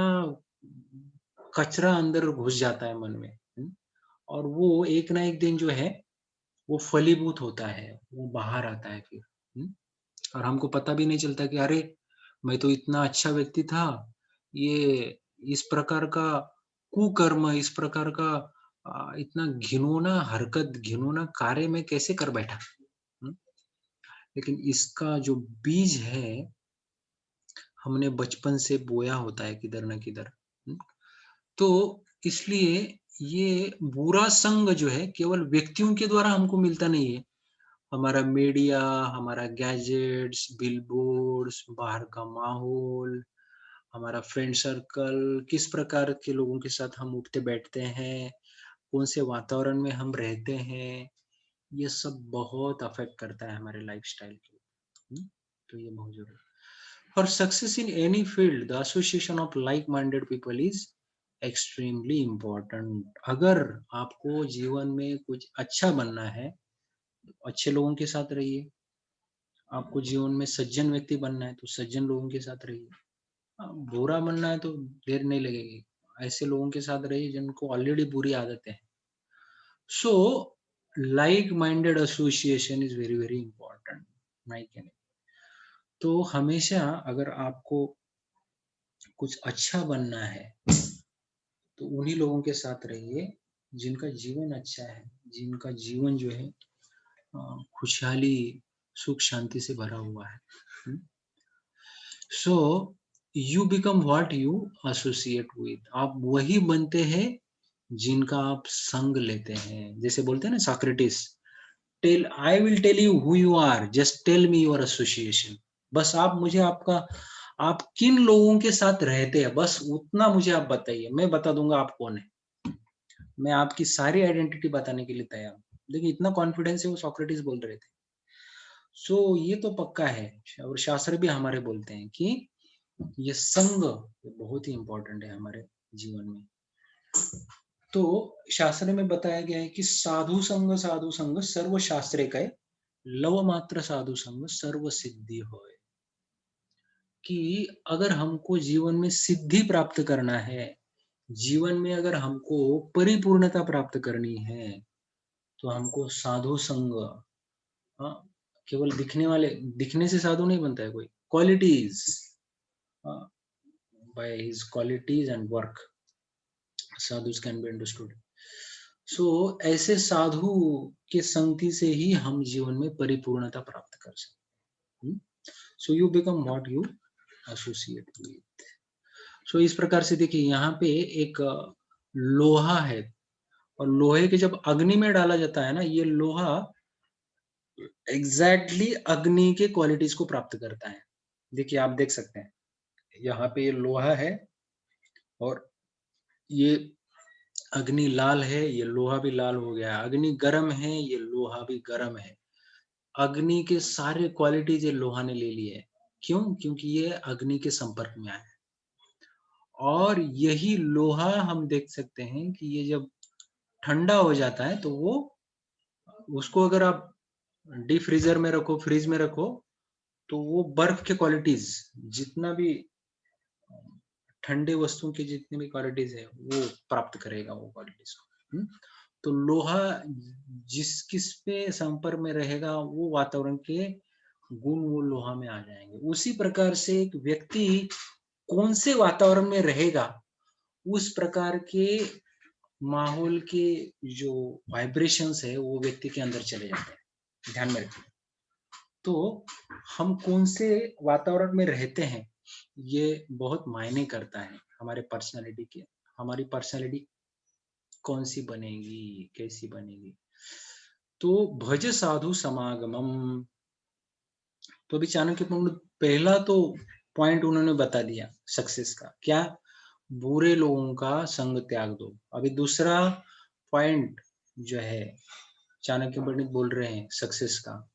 कचरा अंदर घुस जाता है मन में, और वो एक ना एक दिन जो है, वो फलीभूत होता है, वो बाहर आता है फिर, और हमको पता भी नहीं चलता कि अरे! मैं तो इतना अच्छा व्यक्ति था, ये इस प्रकार का कुकर्म, इस प्रकार का इतना घिनौना हरकत, घिनौना कार्य मैं कैसे कर बैठा? हुँ, लेकिन इसका जो बीज है, हमने बचपन से बोया होता है किधर न किधर। हुँ, तो इसलिए ये बुरा संग जो है केवल व्यक्तियों के द्वारा हमको मिलता नहीं है। हमारा मीडिया, हमारा गैजेट्स, बिलबोर्ड्स, बाहर का माहौल, हमारा फ्रेंड सर्कल, किस प्रकार के लोगों के साथ हम उठते-बैठते हैं, कौन से वातावरण में हम रहते हैं, ये सब बहुत अफ़ेक्ट करता है हमारे लाइफ़स्टाइल को। तो ये बहुत ज़रूरी है। For success in any field, the association of like-minded people is extremely important. अगर आपको जीवन में कुछ अच्छा बनना है, अच्छे लोगों के साथ रहिए। आपको जीवन में सज्जन व्यक्ति बनना है, तो सज्जन लोगों के साथ रहिए। बुरा बनना है तो देर नहीं लगेगी। ऐसे लोगों के साथ रहिए जिनको ऑलरेडी बुरी आदतें हैं। So like minded association is very, very important, नहीं कहने। तो हमेशा अगर आपको कुछ अच्छा बनना है, तो उन्हीं लोगों के साथ रहिए जिनका जीवन अच्छा है, जिनका जीवन जो है खुशहाली, सुख शांति से भरा हुआ है। हुँ? So you become what you associate with. आप वही बनते हैं जिनका आप संग लेते हैं। जैसे बोलते हैं ना Socrates, tell I will tell you who you are, just tell me your association. बस आप मुझे आपका, आप किन लोगों के साथ रहते हैं, बस उतना मुझे आप बताइए, मैं बता दूंगा आप कौन है। मैं आपकी सारी आइडेंटिटी बताने के लिए तैयार हूँ। देखिए इतना कॉन्फिडेंस है, वो सॉक्रेटिस बोल रहे थे। सो ये तो पक्का है, और शास्त्र भी हमारे बोलते हैं कि ये संग बहुत ही इम्पोर्टेंट है हमारे जीवन में। तो शास्त्र में बताया गया है कि साधु संग सर्व शास्त्रे कहे, लव मात्र साधु संग सर्व सिद्धि होए। कि अगर हमको जीवन में सिद्धि प्राप्त करना है, जीवन में अगर हमको परिपूर्णता प्राप्त करनी है, तो हमको साधु संग, हाँ, केवल दिखने से साधु नहीं बनता है कोई, qualities, by his qualities and work sadhus can be understood. So ऐसे साधु के संगति से ही हम जीवन में परिपूर्णता प्राप्त कर सकते हैं। So you become what you associate with. So इस प्रकार से देखिए, यहाँ पे एक लोहा है, और लोहे के जब अग्नि में डाला जाता है ना, ये लोहा एग्जैक्टली अग्नि के क्वालिटीज को प्राप्त करता है। देखिए आप देख सकते हैं, यहाँ पे ये लोहा है, और ये अग्नि लाल है, ये लोहा भी लाल हो गया। अग्नि गर्म है, ये लोहा भी गर्म है। अग्नि के सारे क्वालिटीज ये लोहा ने ले लिए। क्यों? क्योंकि ये अग्नि के संपर्क में आया है। और यही लोहा हम देख सकते हैं कि ये जब ठंडा हो जाता है, तो वो, उसको अगर आप डीप फ्रीजर में रखो, फ्रीज में रखो, तो वो बर्फ के क्वालिटीज, जितना भी ठंडे वस्तुओं की जितनी भी क्वालिटीज है, वो प्राप्त करेगा वो क्वालिटीज को। तो लोहा जिस किस पे संपर्क में रहेगा, वो वातावरण के गुण वो लोहा में आ जाएंगे। उसी प्रकार से एक व्यक्ति कौन से वातावरण में रहेगा, उस प्रकार के माहौल के जो वाइब्रेशंस है, वो व्यक्ति के अंदर चले जाते हैं। ध्यान में रखिए। तो हम कौन से वातावरण में रहते हैं, ये बहुत मायने करता है हमारे पर्सनालिटी के। हमारी पर्सनालिटी कौन सी बनेगी, कैसी बनेगी। तो भज साधु समागमम। तो अभी चाणक्य पंडित पहला तो पॉइंट उन्होंने बता दिया सक्सेस का, क्या? बुरे लोगों का संग त्याग दो। अभी दूसरा पॉइंट जो है चाणक्य पंडित बोल रहे हैं सक्सेस का,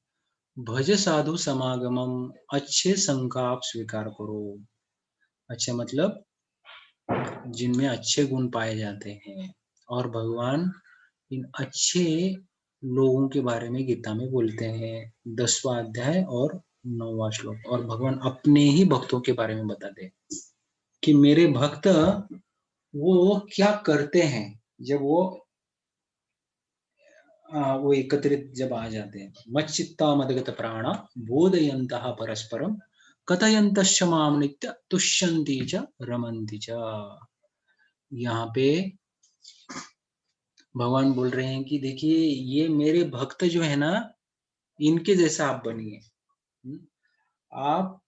भज साधु समागमम, अच्छे संग का आप स्वीकार करो। अच्छे मतलब जिनमें अच्छे गुण पाए जाते हैं। और भगवान इन अच्छे लोगों के बारे में गीता में बोलते हैं, 10वां अध्याय और 9वां श्लोक। और भगवान अपने ही भक्तों के बारे में बताते हैं कि मेरे भक्त वो क्या करते हैं जब वो एकत्रित जब आ जाते हैं। मच्चित्ता मदगत प्राणा बोधयन्तः परस्परम कथयन्तश्च माम नित्य तुष्यन्ति च रमन्ति च। यहाँ पे भगवान बोल रहे हैं कि देखिए, ये मेरे भक्त जो है ना, इनके जैसा आप बनिए। आप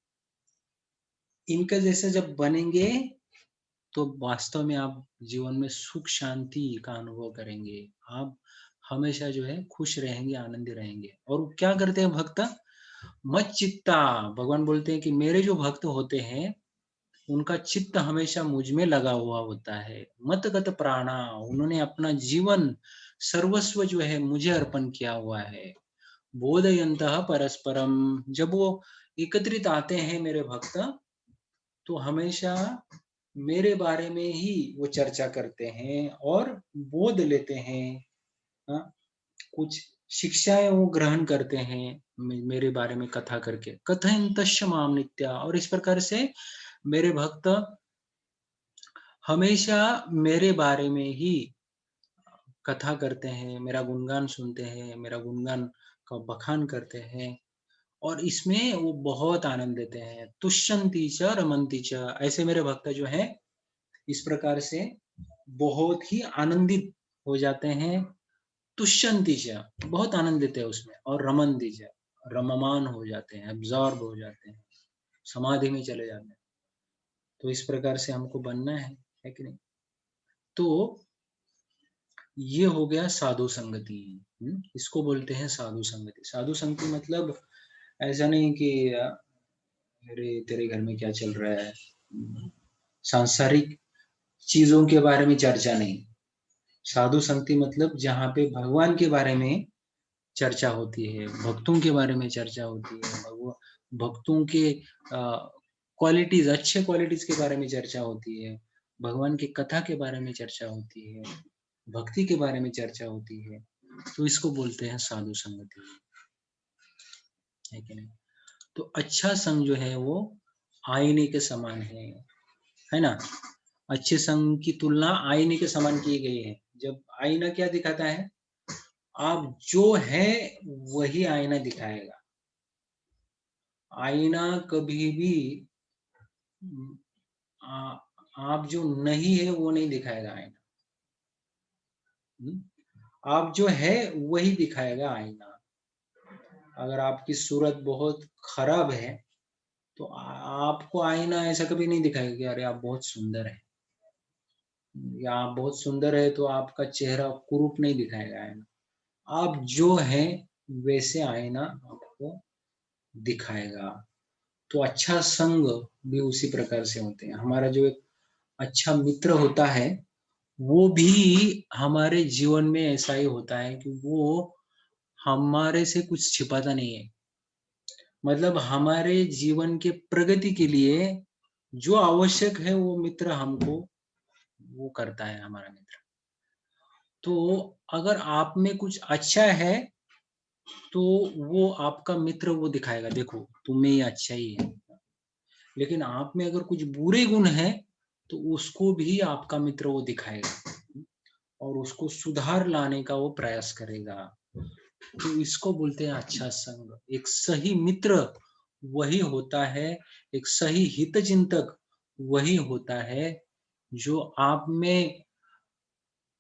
इनका जैसा जब बनेंगे, तो वास्तव में आप जीवन में सुख शांति का अनुभव करेंगे। आप हमेशा जो है खुश रहेंगे, आनंदी रहेंगे। और क्या करते हैं भक्त? मत चित्ता, भगवान बोलते हैं कि मेरे जो भक्त होते हैं, उनका चित्त हमेशा मुझ में लगा हुआ होता है। मत गत प्राणा, उन्होंने अपना जीवन सर्वस्व जो है मुझे अर्पण किया हुआ है। बोधयन्तः परस्परम, जब वो एकत्रित आते हैं मेरे भक्त, तो हमेशा मेरे बारे में ही वो चर्चा करते हैं और बोध लेते हैं। हाँ, कुछ शिक्षाएं वो ग्रहण करते हैं मेरे बारे में कथा करके। कथयन्तश्च माम नित्या, और इस प्रकार से मेरे भक्त हमेशा मेरे बारे में ही कथा करते हैं, मेरा गुणगान सुनते हैं, मेरा गुणगान का बखान करते हैं, और इसमें वो बहुत आनंद लेते हैं। तुष्यन्ति च रमन्ति च, ऐसे मेरे भक्त जो हैं इस प्रकार से बहुत ही आनंदित हो जाते हैं। तुष्यन्ति च, बहुत आनंद लेते हैं उसमें, और रमन्ति च, रममान हो जाते हैं, एब्जॉर्ब हो जाते हैं, समाधि में चले जाते हैं। तो इस प्रकार से हमको बनना है कि नहीं? तो ये हो गया साधु संगति। इसको बोलते हैं साधु संगति। साधु संगति मतलब ऐसा नहीं कि अरे तेरे घर में क्या चल रहा है, सांसारिक चीजों के बारे में चर्चा नहीं। साधु संगति मतलब जहाँ पे भगवान के बारे में चर्चा होती है, भक्तों के बारे में चर्चा होती है, भक्तों के क्वालिटीज, अच्छे क्वालिटीज के बारे में चर्चा होती है, भगवान की कथा के बारे में चर्चा होती है, भक्ति के बारे में चर्चा होती है। तो इसको बोलते हैं साधु संगति, है कि नहीं? तो अच्छा संग जो है वो आईने के समान है ना? अच्छे संग की तुलना आईने के समान की गई है। जब आईना क्या दिखाता है? आप जो हैं वही आईना दिखाएगा। आईना कभी भी उम, आ आप जो नहीं है वो नहीं दिखाएगा आईना। हुँ? आप जो है वही दिखाएगा आईना। अगर आपकी सूरत बहुत खराब है, तो आपको आईना ऐसा कभी नहीं दिखाएगा कि अरे आप बहुत सुंदर हैं। या आप बहुत सुंदर है तो आपका चेहरा कुरूप नहीं दिखाएगा आईना। आप जो हैं वैसे आईना आपको दिखाएगा। तो अच्छा संग भी उसी प्रकार से होते हैं। हमारा जो एक अच्छा मित्र होता है, वो भी हमारे जीवन में ऐसा ही होता है कि वो हमारे से कुछ छिपाता नहीं है। मतलब हमारे जीवन के प्रगति के लिए जो आवश्यक है वो मित्र हमको वो करता है हमारा मित्र। तो अगर आप में कुछ अच्छा है, तो वो आपका मित्र वो दिखाएगा, देखो तुम में ये अच्छा ही है। लेकिन आप में अगर कुछ बुरे गुण हैं, तो उसको भी आपका मित्र वो दिखाएगा और उसको सुधार लाने का वो प्रयास करेगा। तो इसको बोलते हैं अच्छा संग। एक सही मित्र वही होता है, एक सही हितचिंतक वही होता है, जो आप में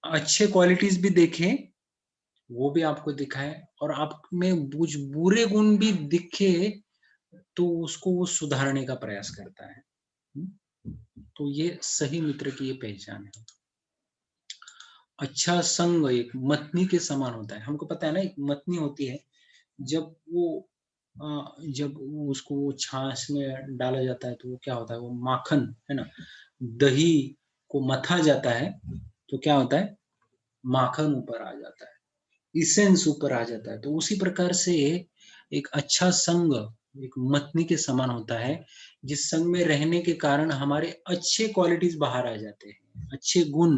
अच्छे क्वालिटीज़ भी देखे, वो भी आपको दिखाए और आप में कुछ बुरे गुण भी दिखे, तो उसको वो सुधारने का प्रयास करता है। हुँ? तो ये सही मित्र की ये पहचान है। अच्छा संग एक मथनी के समान होता है। हमको पता है ना, एक मथनी होती है, जब वो जब वो उसको छाछ में डाला जाता है, तो वो क्या होता है, वो माखन, है ना? दही को मथा जाता है, तो क्या होता है? माखन ऊपर आ जाता है, इसेंस ऊपर आ जाता है। तो उसी प्रकार से एक अच्छा संग एक मथनी के समान होता है, जिस संग में रहने के कारण हमारे अच्छे क्वालिटीज़ बाहर आ जाते हैं, अच्छे गुण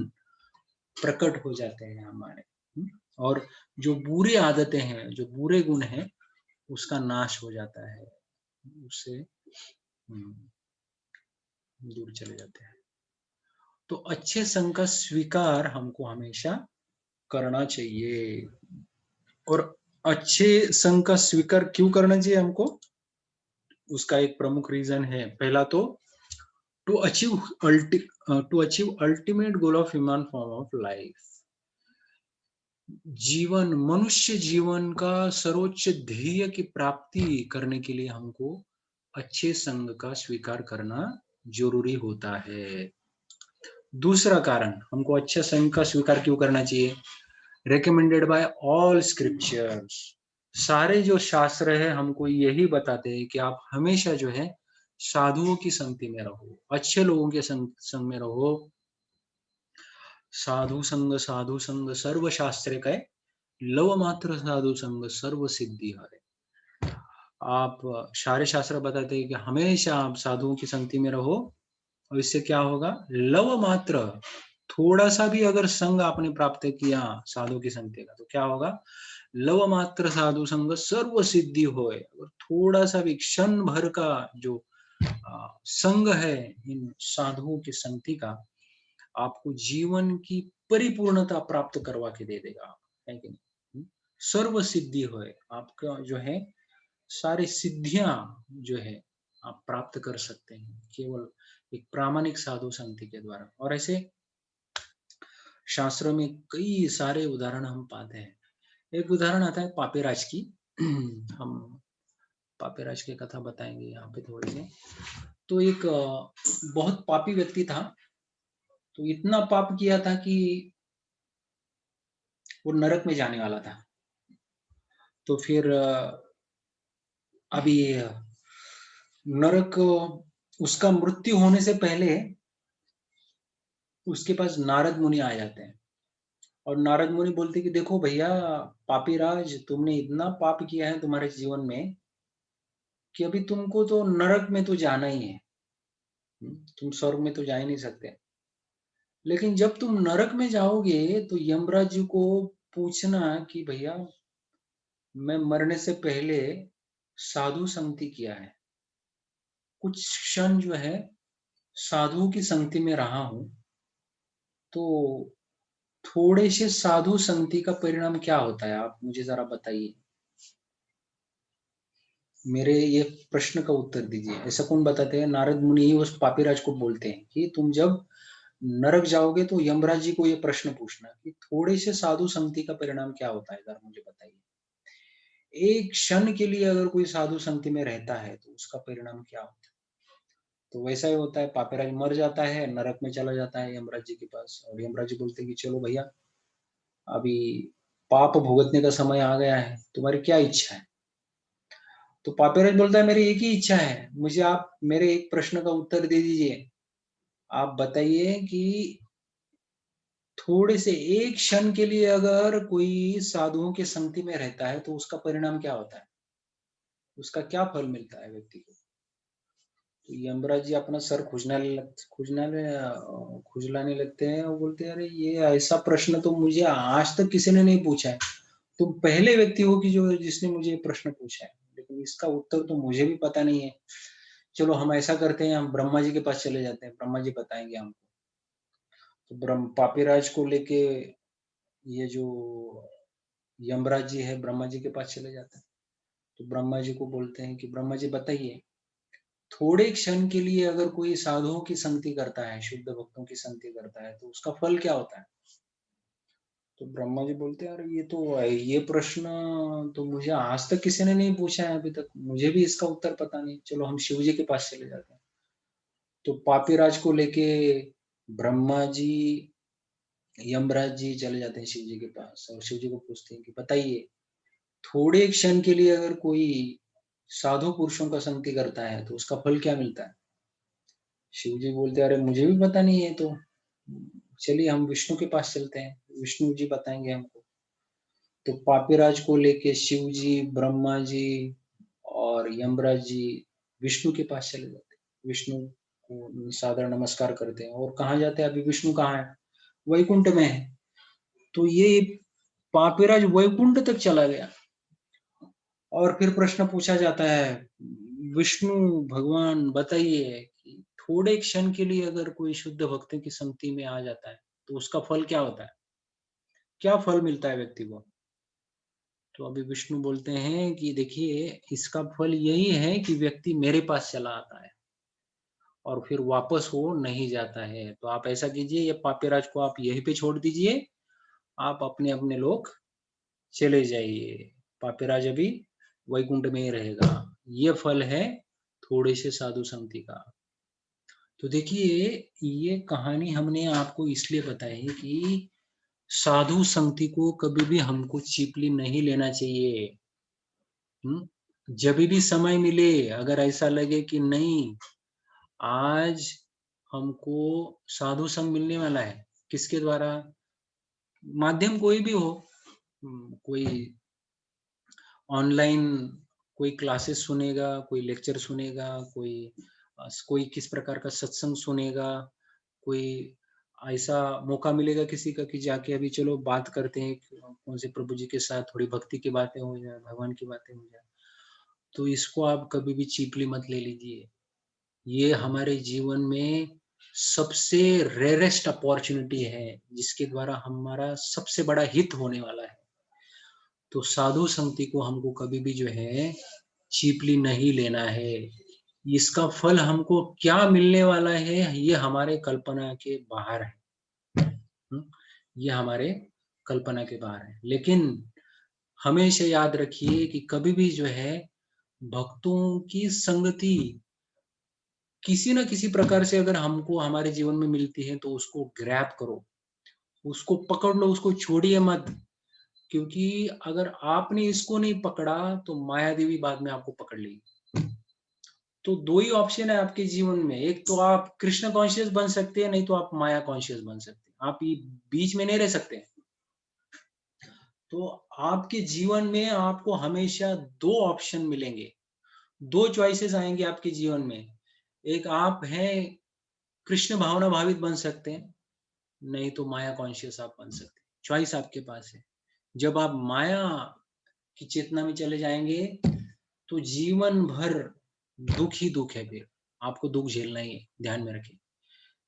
प्रकट हो जाते हैं हमारे। और जो बुरी आदतें हैं, जो बुरे गुण हैं, उसका नाश हो जाता है। उससे दूर चले जाते हैं। तो अच्छे संग का स्वीकार हमको हमेशा करना चाहिए। और अच्छे संग का स्वीकार क्यों करना चाहिए हमको? उसका एक प्रमुख रीज़न है। पहला तो to achieve to achieve ultimate goal of human form of life. मनुष्य जीवन का सर्वोच्च ध्येय की प्राप्ति करने के लिए हमको अच्छे संग का स्वीकार करना ज़रूरी होता है। दूसरा कारण, हमको अच्छे संग का स्वीकार क्यों करना चाहिए? Recommended by all scriptures. सारे जो शास्त्र है हमको यही बताते हैं कि आप हमेशा जो है साधुओं की संगति में रहो, अच्छे लोगों के संग संग में रहो। साधु संग सर्व शास्त्र कहे, लव मात्र साधु संग सर्व सिद्धि हरे। आप सारे शास्त्र बताते हैं कि हमेशा आप साधुओं की संगति में रहो, और इससे क्या होगा? लव मात्र, थोड़ा सा भी अगर संग आपने प्राप्त किया साधु की संगति का, तो क्या होगा? लव मात्र साधु संग सर्व सिद्धि होए। अगर थोड़ा सा भी क्षण भर का जो संग है इन साधुओं की संगति का, आपको जीवन की परिपूर्णता प्राप्त करवा के दे देगा, है कि नहीं? सर्व सिद्धि होए, आपका जो है सारी सिद्धियां जो है आप प्राप्त कर सकते हैं केवल एक प्रामाणिक साधु संगति के द्वारा। और ऐसे शास्त्रों में कई सारे उदाहरण हम पाते हैं। एक उदाहरण आता है पापेराज की। हम पापेराज की कथा बताएंगे यहाँ पे थोड़ी सी। तो एक बहुत पापी व्यक्ति था। तो इतना पाप किया था कि वो नरक में जाने वाला था। तो फिर अभी नरक, उसका मृत्यु होने से पहले उसके पास नारद मुनि आ जाते हैं। और नारद मुनि बोलते कि देखो भैया पापीराज, तुमने इतना पाप किया है तुम्हारे जीवन में कि अभी तुमको तो नरक में तो जाना ही है। तुम स्वर्ग में तो जा ही नहीं सकते। लेकिन जब तुम नरक में जाओगे तो यमराज जी को पूछना कि भैया मैं मरने से पहले साधु संगति किया है, कुछ क्षण जो है साधुओं की संगति में रहा हूँ, तो थोड़े से साधु संगति का परिणाम क्या होता है? आप मुझे ज़रा बताइए। मेरे ये प्रश्न का उत्तर दीजिए। ऐसा कौन बताते हैं? नारद मुनि ही उस पापीराज को बोलते हैं कि तुम जब नरक जाओगे तो यमराज जी को ये प्रश्न पूछना कि थोड़े से साधु संगति का परिणाम क्या होता है? ज़रा मुझे बताइए। एक क्षण के लिए अगर कोई साधु संगति में रहता है, तो उसका परिणाम क्या होता है? तो वैसा ही होता है, पापीराज मर जाता है, नरक में चला जाता है यमराज जी के पास और यमराज जी बोलते हैं कि चलो भैया, अभी पाप भुगतने का समय आ गया है, तुम्हारी क्या इच्छा है? तो पापीराज बोलता है मेरी एक ही इच्छा है, मुझे आप मेरे एक प्रश्न का उत्तर दे दीजिए। आप बताइए कि थोड़े से एक क्षण के लिए अगर कोई साधुओं की संगति में रहता है, तो उसका परिणाम क्या होता है? उसका क्या फल मिलता है व्यक्ति को? तो यमराज जी अपना सर खुजलाने लगते हैं और बोलते हैं, अरे ये ऐसा प्रश्न तो मुझे आज तक किसी ने नहीं पूछा है। तुम पहले व्यक्ति हो कि जो जिसने मुझे ये प्रश्न पूछा है, लेकिन इसका उत्तर तो मुझे भी पता नहीं है। चलो हम ऐसा करते हैं, हम ब्रह्मा जी के पास चले जाते हैं, ब्रह्मा जी बताएंगे हमको। तो ब्रह्म पापीराज को लेके ये जो यमराज जी है, ब्रह्मा जी के पास चले जाते हैं। तो ब्रह्मा जी को बोलते हैं कि ब्रह्मा जी बताइए, थोड़े क्षण के लिए अगर कोई साधुओं की संगति करता है, शुद्ध भक्तों की संगति करता है, तो उसका फल क्या होता है? तो ब्रह्मा जी बोलते हैं, अरे ये प्रश्न तो मुझे आज तक किसी ने नहीं पूछा है अभी तक, मुझे भी इसका उत्तर पता नहीं। चलो हम शिव जी के पास चले जाते हैं। तो पापीराज को लेके ब्रह्मा जी, यमराज जी चले जाते हैं शिव जी के पास और शिव जी को पूछते हैं कि बताइए, थोड़े क्षण के लिए अगर कोई साधु पुरुषों का संगति करता है, तो उसका फल क्या मिलता है? शिव जी बोलते हैं, अरे मुझे भी पता नहीं है, तो चलिए हम विष्णु के पास चलते हैं, विष्णु जी बताएंगे हमको। तो पापीराज को लेके शिव जी, ब्रह्मा जी और यमराज जी विष्णु के पास चले जाते हैं। विष्णु को सादर नमस्कार करते हैं और कहाँ जाते हैं? अभी विष्णु कहाँ है? वैकुंठ में है। तो ये पापीराज वैकुंठ तक चला गया और फिर प्रश्न पूछा जाता है, विष्णु भगवान बताइए कि थोड़े क्षण के लिए अगर कोई शुद्ध भक्तों की संगति में आ जाता है, तो उसका फल क्या होता है? क्या फल मिलता है व्यक्ति को? तो अभी विष्णु बोलते हैं कि देखिए, इसका फल यही है कि व्यक्ति मेरे पास चला आता है और फिर वापस वो नहीं जाता है। तो आप ऐसा कीजिए, ये पापीराज को आप यहीं पे छोड़ दीजिए, आप अपने-अपने लोग चले जाइए। पापीराज अभी वैकुंठ में ही रहेगा। ये फल है थोड़े से साधु संगति का। तो देखिए, ये कहानी हमने आपको इसलिए बताई कि साधु संगति को कभी भी हमको चीपली नहीं लेना चाहिए। जब भी समय मिले, अगर ऐसा लगे कि नहीं, आज हमको साधु संग मिलने वाला है, किसके द्वारा? माध्यम कोई भी हो, कोई ऑनलाइन कोई क्लासेस सुनेगा, कोई लेक्चर सुनेगा, कोई किस प्रकार का सत्संग सुनेगा, कोई ऐसा मौका मिलेगा किसी का कि जाके अभी चलो बात करते हैं कौन से प्रभु जी के साथ, थोड़ी भक्ति की बातें हो जाए, भगवान की बातें हो जाए। तो इसको आप कभी भी चीपली मत ले लीजिए। ये हमारे जीवन में सबसे रेयरेस्ट अपॉर्चुनिटी है, जिसके द्वारा हमारा सबसे बड़ा हित होने वाला है। तो साधु संगति को हमको कभी भी जो है चीपली नहीं लेना है। इसका फल हमको क्या मिलने वाला है, ये हमारे कल्पना के बाहर है। हुँ, ये हमारे कल्पना के बाहर है। लेकिन हमेशा याद रखिए कि कभी भी जो है भक्तों की संगति किसी न किसी प्रकार से अगर हमको हमारे जीवन में मिलती है, तो उसको ग्रैब करो, उसको पकड़ लो, उसको छोड़िए मत। क्योंकि अगर आपने इसको नहीं पकड़ा, तो माया देवी बाद में आपको पकड़ लेगी। तो 2 ही ऑप्शन है आपके जीवन में, एक तो आप कृष्ण कॉन्शियस बन सकते हैं, नहीं तो आप माया कॉन्शियस बन सकते हैं। आप ये बीच में नहीं रह सकते। तो आपके जीवन में आपको हमेशा 2 ऑप्शन मिलेंगे, 2 चॉइसेस आएँगे आपके जीवन में। एक आप हैं कृष्ण भावना भावित बन सकते हैं, नहीं तो माया कॉन्शियस आप बन सकते हैं। चॉइस आपके पास है। जब आप माया की चेतना में चले जाएँगे, तो जीवन भर दुःख ही दुःख है फिर। आपको दुःख झेलना ही है, ध्यान में रखें।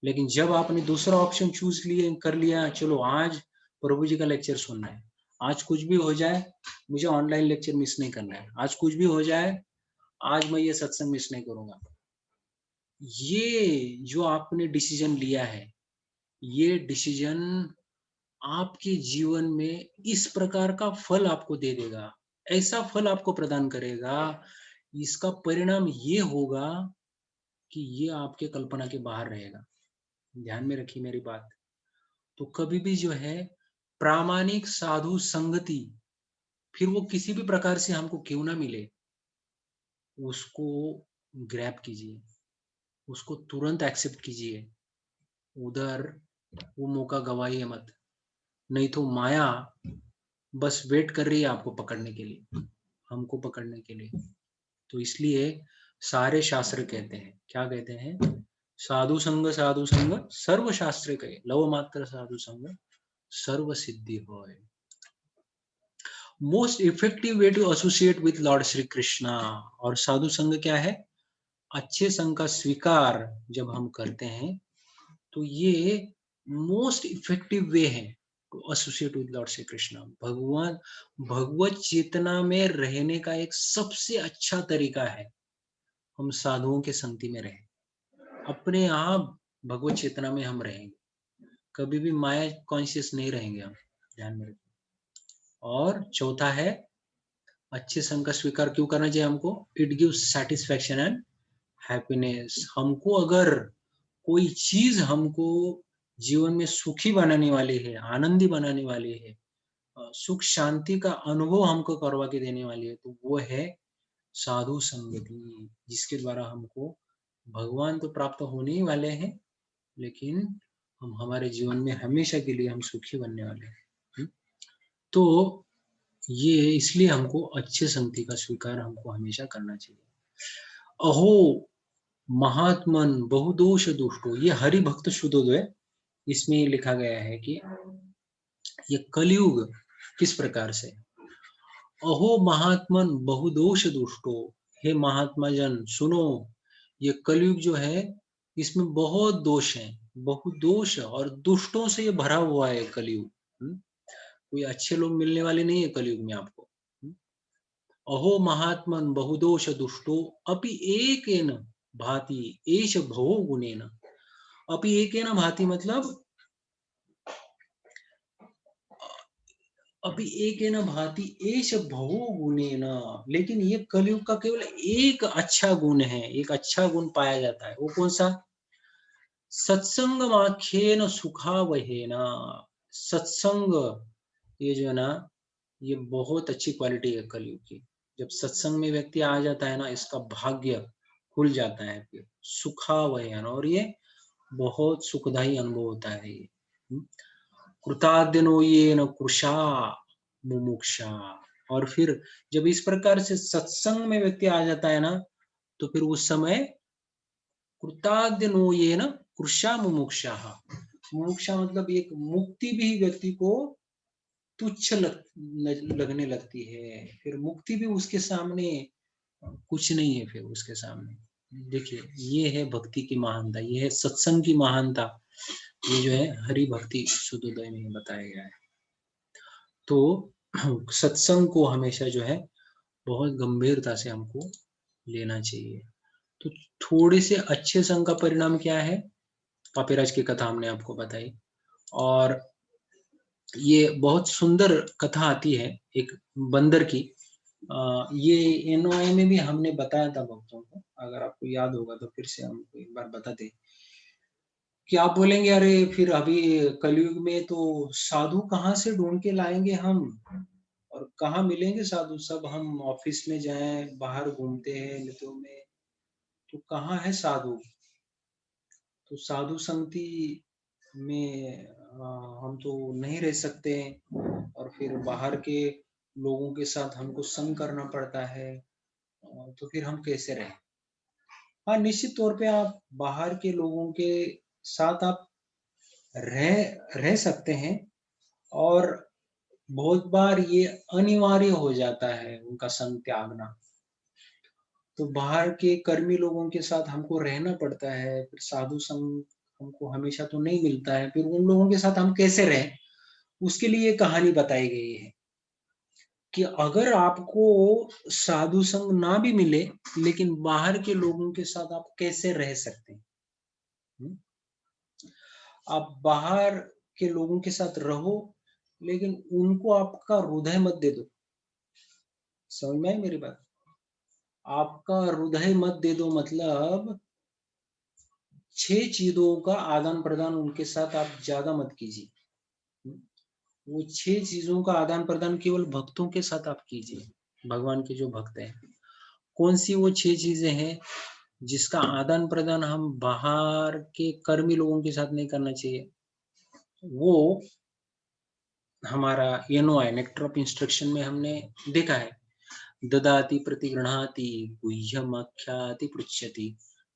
लेकिन जब आपने दूसरा ऑप्शन चूज लिए कर लिया, चलो आज प्रभु जी का लेक्चर सुनना है, आज कुछ भी हो जाए मुझे ऑनलाइन लेक्चर मिस नहीं करना है, आज कुछ भी हो जाए आज मैं ये सत्संग मिस नहीं करूंगा, ये जो आपने डिसीजन लिया है, ये डिसीजन आपके जीवन में इस प्रकार का फल आपको दे देगा, ऐसा फल आपको प्रदान करेगा, इसका परिणाम ये होगा कि ये आपके कल्पना के बाहर रहेगा। ध्यान में रखिए मेरी बात। तो कभी भी जो है प्रामाणिक साधु संगति, फिर वो किसी भी प्रकार से हमको क्यों ना मिले, उसको ग्रैब कीजिए, उसको तुरंत एक्सेप्ट कीजिए, उधर वो मौका गवाइए मत, नहीं तो माया बस वेट कर रही है आपको पकड़ने के लिए, हमको पकड़ने के लिए। तो इसलिए सारे शास्त्र कहते हैं, क्या कहते हैं, साधु संग सर्व शास्त्र कहे, लव मात्र साधु संग सर्व सिद्धि होय। Most effective way to associate with lord Shri Krishna. और साधु संग क्या है, अच्छे संग का स्वीकार जब हम करते हैं तो ये मोस्ट इफेक्टिव वे है to associate with lord Shri Krishna. भगवान भगवत चेतना में रहने का एक सबसे अच्छा तरीका है हम साधुओं के संगति में रहें, अपने आप भगवत चेतना में हम रहेंगे, कभी भी माया कॉन्शियस नहीं रहेंगे हम, ध्यान में रखें। और चौथा है अच्छे संग का स्वीकार क्यों करना चाहिए हमको, it gives satisfaction and happiness. हमको अगर कोई चीज हमको जीवन में सुखी बनाने वाली है, आनंदी बनाने वाली है, सुख शांति का अनुभव हमको करवा के देने वाली है, तो वो है साधु संगति, जिसके द्वारा हमको भगवान तो प्राप्त होने ही वाले हैं, लेकिन हम हमारे जीवन में हमेशा के लिए हम सुखी बनने वाले हैं। तो ये इसलिए हमको अच्छे संगति का स्वीकार हमको हमेशा करना चाहिए। अहो महात्मन बहुदोष दुष्टो, ये हरि भक्त शुद्धोदय, इसमें लिखा गया है कि ये कलयुग किस प्रकार से, अहो महात्मन बहुदोष दुष्टो, हे महात्मा जन सुनो, ये कलयुग जो है इसमें बहुत दोष है, बहुत दोष और दुष्टों से ये भरा हुआ है कलयुग। कोई अच्छे लोग मिलने वाले नहीं है कलयुग में आपको। अहो महात्मन बहुदोष दुष्टो अपि एकेन भाति एष भवो गुणेन। अपि एकेन भाति मतलब अभी एक है ना भांति एष भवो गुणेन, लेकिन ये कलयुग का केवल एक अच्छा गुण है, एक अच्छा गुण पाया जाता है, वो कौन सा, सत्संग माख्येन सुखावहेन। सत्संग ये जो है ना, ये बहुत अच्छी क्वालिटी है कलयुग की। जब सत्संग में व्यक्ति आ जाता है ना, इसका भाग्य खुल जाता है, फिर सुखावहेन, और ये बहुत सुखदायी अनुभव होता है ये। कृताद्यनो ये न कृषा मुमुक्षा। और फिर जब इस प्रकार से सत्संग में व्यक्ति आ जाता है ना, तो फिर उस समय कृताद्यनो ये न कृषा मुमुक्षा, मुमुक्षा मतलब एक मुक्ति भी व्यक्ति को तुच्छ लगने लगती है, फिर मुक्ति भी उसके सामने कुछ नहीं है, फिर उसके सामने। देखिए ये है भक्ति की महानता, ये है सत्संग की महानता, ये जो है हरि भक्ति शुद्धोदय में बताया गया है। तो सत्संग को हमेशा जो है बहुत गंभीरता से हमको लेना चाहिए। तो थोड़े से अच्छे संग का परिणाम क्या है, पापीराज की कथा हमने आपको बताई, और ये बहुत सुंदर कथा आती है एक बंदर की। ये एनओए में भी हमने बताया था भक्तों को, अगर आपको याद होगा तो फिर से हम एक बार बता दें कि आप बोलेंगे अरे फिर अभी कलयुग में तो साधु कहाँ से ढूंढ के लाएंगे हम, और कहाँ मिलेंगे साधु, सब हम ऑफिस में जाएं बाहर घूमते हैं मित्रों में, तो कहाँ है साधु। तो साधु संगति में हम तो नहीं रह सकते हैं, और फिर बाहर के लोगों के साथ हमको संग करना पड़ता है, तो फिर हम कैसे रहें। हाँ निश्चित तौर पे आप बाहर के लोगों के साथ आप रह सकते हैं, और बहुत बार ये अनिवार्य हो जाता है उनका संग त्यागना, तो बाहर के कर्मी लोगों के साथ हमको रहना पड़ता है, फिर साधु संग हमको हमेशा तो नहीं मिलता है, फिर उन लोगों के साथ हम कैसे रहें? उसके लिए ये कहानी बताई गई है कि अगर आपको साधु संग ना भी मिले, लेकिन बाहर के लोगों के साथ आप कैसे रह सकते हैं? हुँ? आप बाहर के लोगों के साथ रहो, लेकिन उनको आपका हृदय मत दे दो। समझ में आई मेरी बात? आपका हृदय मत दे दो मतलब 6 चीज़ों का आदान-प्रदान उनके साथ आप ज़्यादा मत कीजिए। हुँ? वो 6 चीज़ों का आदान-प्रदान केवल भक्तों के साथ आप कीजिए, भगवान के जो भक्त हैं। कौन-सी वो 6 चीज़ें हैं, जिसका आदान-प्रदान हम बाहर के कर्मी लोगों के साथ नहीं करना चाहिए? वो हमारा एनओआई नेक्टर ऑफ इंस्ट्रक्शन में हमने देखा है। ददाति प्रतिगृह्णाति गुह्यमख्याति पृच्छति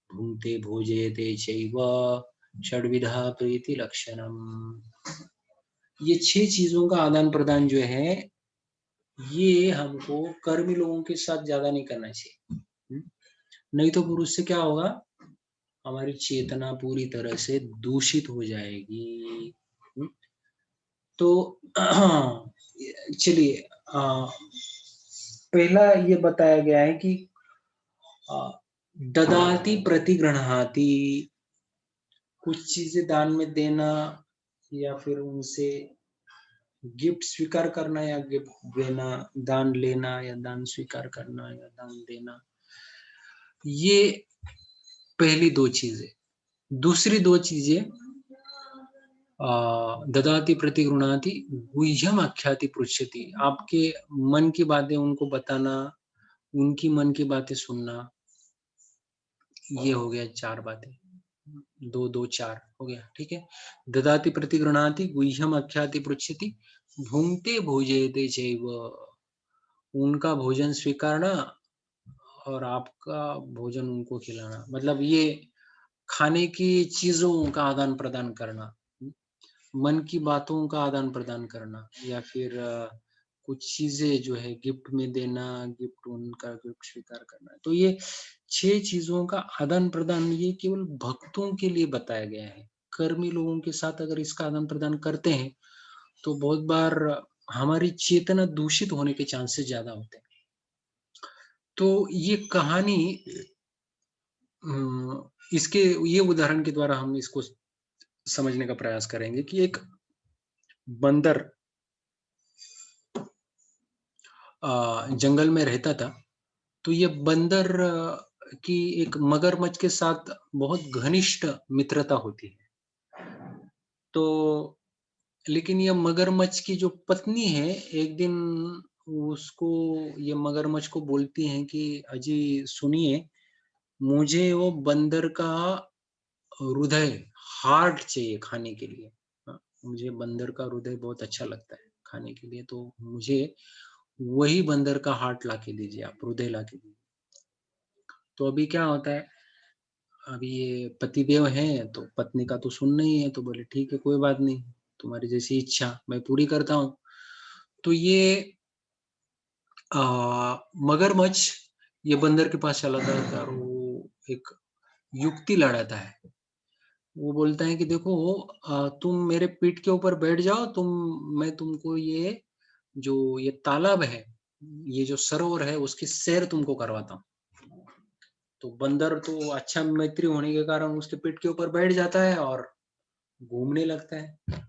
भुङ्क्ते भोजयते चैव षड्विधा प्रीति लक्षणम। ये 6 चीज़ों का आदान-प्रदान जो है, ये हमको कर्मी लोगों के साथ ज़्यादा नहीं करना चाहिए। हुँ? नहीं तो फिर उससे क्या होगा, हमारी चेतना पूरी तरह से दूषित हो जाएगी। हुँ? तो चलिए पहला ये बताया गया है कि अ, ददाति प्रतिगृह्णाति, कुछ चीज़ें दान में देना या फिर उनसे गिफ्ट स्वीकार करना या गिफ्ट देना, दान लेना या दान स्वीकार करना या दान देना, ये पहली 2 चीज़ें। दूसरी 2 चीज़ें ददाति प्रतिगृह्णाति गुह्यम आख्याति पृच्छति, आपके मन की बातें उनको बताना, उनकी मन की बातें सुनना, ये हो गया 4 बातें। 2, 2, 4 हो गया, ठीक है? ददाति प्रतिगृह्णाति गुह्यम आख्याति पृच्छति भुङ्क्ते भोजयते चैव, उनका भोजन स्वीकारना और आपका भोजन उनको खिलाना। मतलब ये खाने की चीज़ों का आदान-प्रदान करना, मन की बातों का आदान-प्रदान करना या फिर कुछ चीज़ें जो है गिफ्ट में देना, गिफ्ट उनका गिफ्ट स्वीकार करना। तो ये 6 चीज़ों का आदान-प्रदान ये केवल भक्तों के लिए बताया गया है। कर्मी लोगों के साथ अगर इसका आदान-प्रदान करते हैं, तो बहुत बार हमारी चेतना दूषित होने के चांसेस ज़्यादा होते हैं। तो ये कहानी इसके ये उदाहरण के द्वारा हम इसको समझने का प्रयास करेंगे कि एक बंदर जंगल में रहता था। तो ये बंदर की एक मगरमच्छ के साथ बहुत घनिष्ठ मित्रता होती है। तो लेकिन ये मगरमच्छ की जो पत्नी है, एक दिन उसको ये मगरमच्छ को बोलती हैं कि अजी सुनिए, मुझे वो बंदर का हृदय, हार्ट चाहिए खाने के लिए। मुझे बंदर का हृदय बहुत अच्छा लगता है खाने के लिए, तो मुझे वही बंदर का हार्ट लाके दीजिए आप, हृदय लाके दीजिए। तो अभी क्या होता है, अभी ये पतिदेव हैं, तो पत्नी का तो सुनना ही है, तो बोले ठीक है कोई बात नहीं, तुम्हारी जैसी इच्छा मैं पूरी करता हूँ। तो ये अ, मगरमच्छ ये बंदर के पास चला जाता है और वो एक युक्ति लड़ाता है। वो बोलता है कि देखो तुम मेरे पीठ के ऊपर बैठ जाओ, मैं तुमको ये जो ये तालाब है, ये जो सरोवर है उसकी सैर तुमको करवाता हूँ। तो बंदर तो अच्छा मैत्री होने के कारण उसके पीठ के ऊपर बैठ जाता है और घूमने लगता है।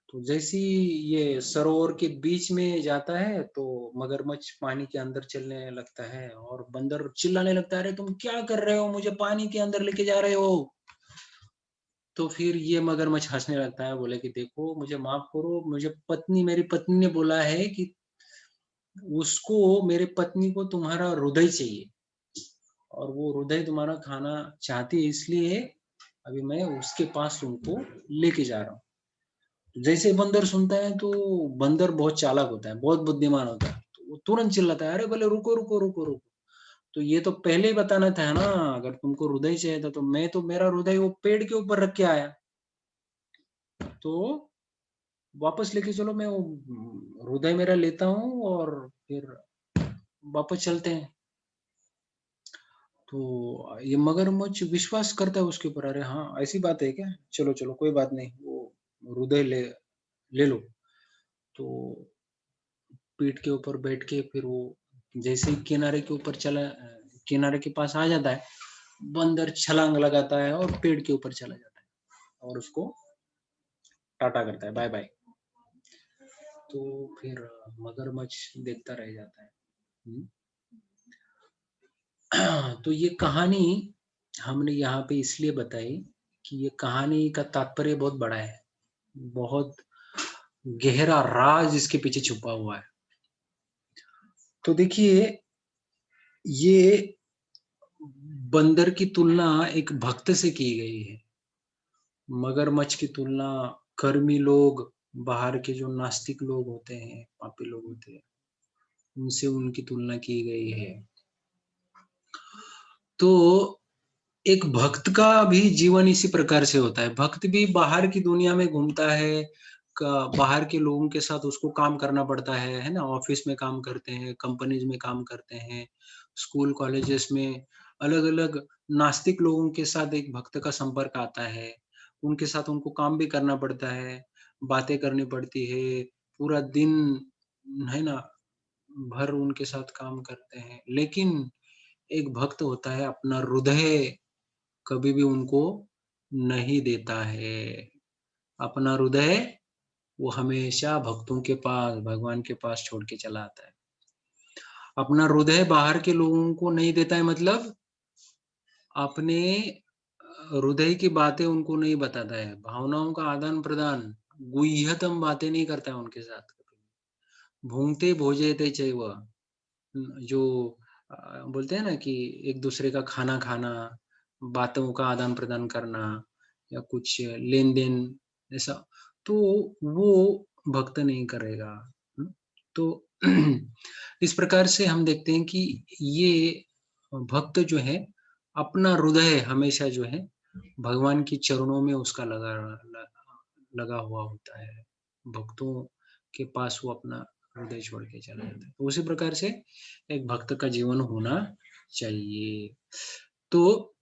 तो जैसे ही ये सरोवर के बीच में जाता है, तो मगरमच्छ पानी के अंदर चलने लगता है और बंदर चिल्लाने लगता है, अरे तुम क्या कर रहे हो, मुझे पानी के अंदर लेके जा रहे हो। तो फिर ये मगरमच्छ हंसने लगता है, बोले कि देखो मुझे माफ करो, मेरी पत्नी ने बोला है कि उसको, मेरे पत्नी को तुम्हारा हृदय चाहिए और वो हृदय तुम्हारा खाना चाहती है, इसलिए अभी मैं उसके पास तुमको लेके जा रहा हूँ। जैसे बंदर सुनता है, तो बंदर बहुत चालाक होता है, बहुत बुद्धिमान होता है, तो वो तुरंत चिल्लाता है, अरे बोले रुको रुको रुको रुको, तो ये तो पहले ही बताना था ना, अगर तुमको हृदय चाहिए था तो मैं तो मेरा हृदय वो पेड़ के ऊपर रख के आया, तो वापस लेके चलो, मैं वो हृदय मेरा लेता हूँ और फिर वापस चलते हैं। तो ये मगरमच्छ विश्वास करता है उसके ऊपर, अरे हाँ, ऐसी बात है क्या? चलो, चलो कोई बात नहीं, वो हृदय ले ले लो। तो पीठ के ऊपर बैठ के फिर वो जैसे ही किनारे के ऊपर किनारे के पास आ जाता है, बंदर छलांग लगाता है और पेड़ के ऊपर चला जाता है और उसको टाटा करता है, बाय बाय। तो फिर मगरमच्छ देखता रह जाता है। हुँ। तो ये कहानी हमने यहाँ पे इसलिए बताई कि ये कहानी का तात्पर्य बहुत बड़ा है। बहुत गहरा राज इसके पीछे छुपा हुआ है। तो देखिए, ये बंदर की तुलना एक भक्त से की गई है। मगरमच्छ की तुलना कर्मी लोग, बाहर के जो नास्तिक लोग होते हैं, पापी लोग होते हैं, उनसे उनकी तुलना की गई है। तो एक भक्त का भी जीवन इसी प्रकार से होता है। भक्त भी बाहर की दुनिया में घूमता है, बाहर के लोगों के साथ उसको काम करना पड़ता है ना? ऑफिस में काम करते हैं, कंपनीज में काम करते हैं, स्कूल कॉलेजेस में अलग-अलग नास्तिक लोगों के साथ एक भक्त का संपर्क आता है। उनके साथ उनको काम भी करना पड़ता है, बातें करनी पड़ती है, पूरा दिन है ना, भर उनके साथ काम करते हैं। लेकिन एक भक्त होता है, अपना हृदय कभी भी उनको नहीं देता है। अपना हृदय वो हमेशा भक्तों के पास, भगवान के पास छोड़ के चला आता है। अपना हृदय बाहर के लोगों को नहीं देता है, मतलब अपने हृदय की बातें उनको नहीं बताता है, भावनाओं का आदान-प्रदान, गुह्यतम बातें नहीं करता है उनके साथ। भुङ्क्ते भोजयते चैव, जो बोलते हैं ना कि एक-दूसरे का खाना खाना, बातों का आदान-प्रदान करना या कुछ लेन-देन ऐसा, तो वो भक्त नहीं करेगा। हुँ? तो इस प्रकार से हम देखते हैं कि ये भक्त जो है, अपना हृदय हमेशा जो है, भगवान के चरणों में उसका लगा हुआ होता है। भक्तों के पास वो अपना हृदय छोड़ के चला जाता है। तो उसी प्रकार से एक भक्त का जीवन होना चाहिए। तो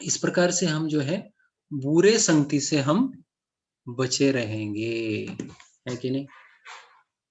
इस प्रकार से हम जो है, बुरे संगति से हम बचे रहेंगे, है कि नहीं?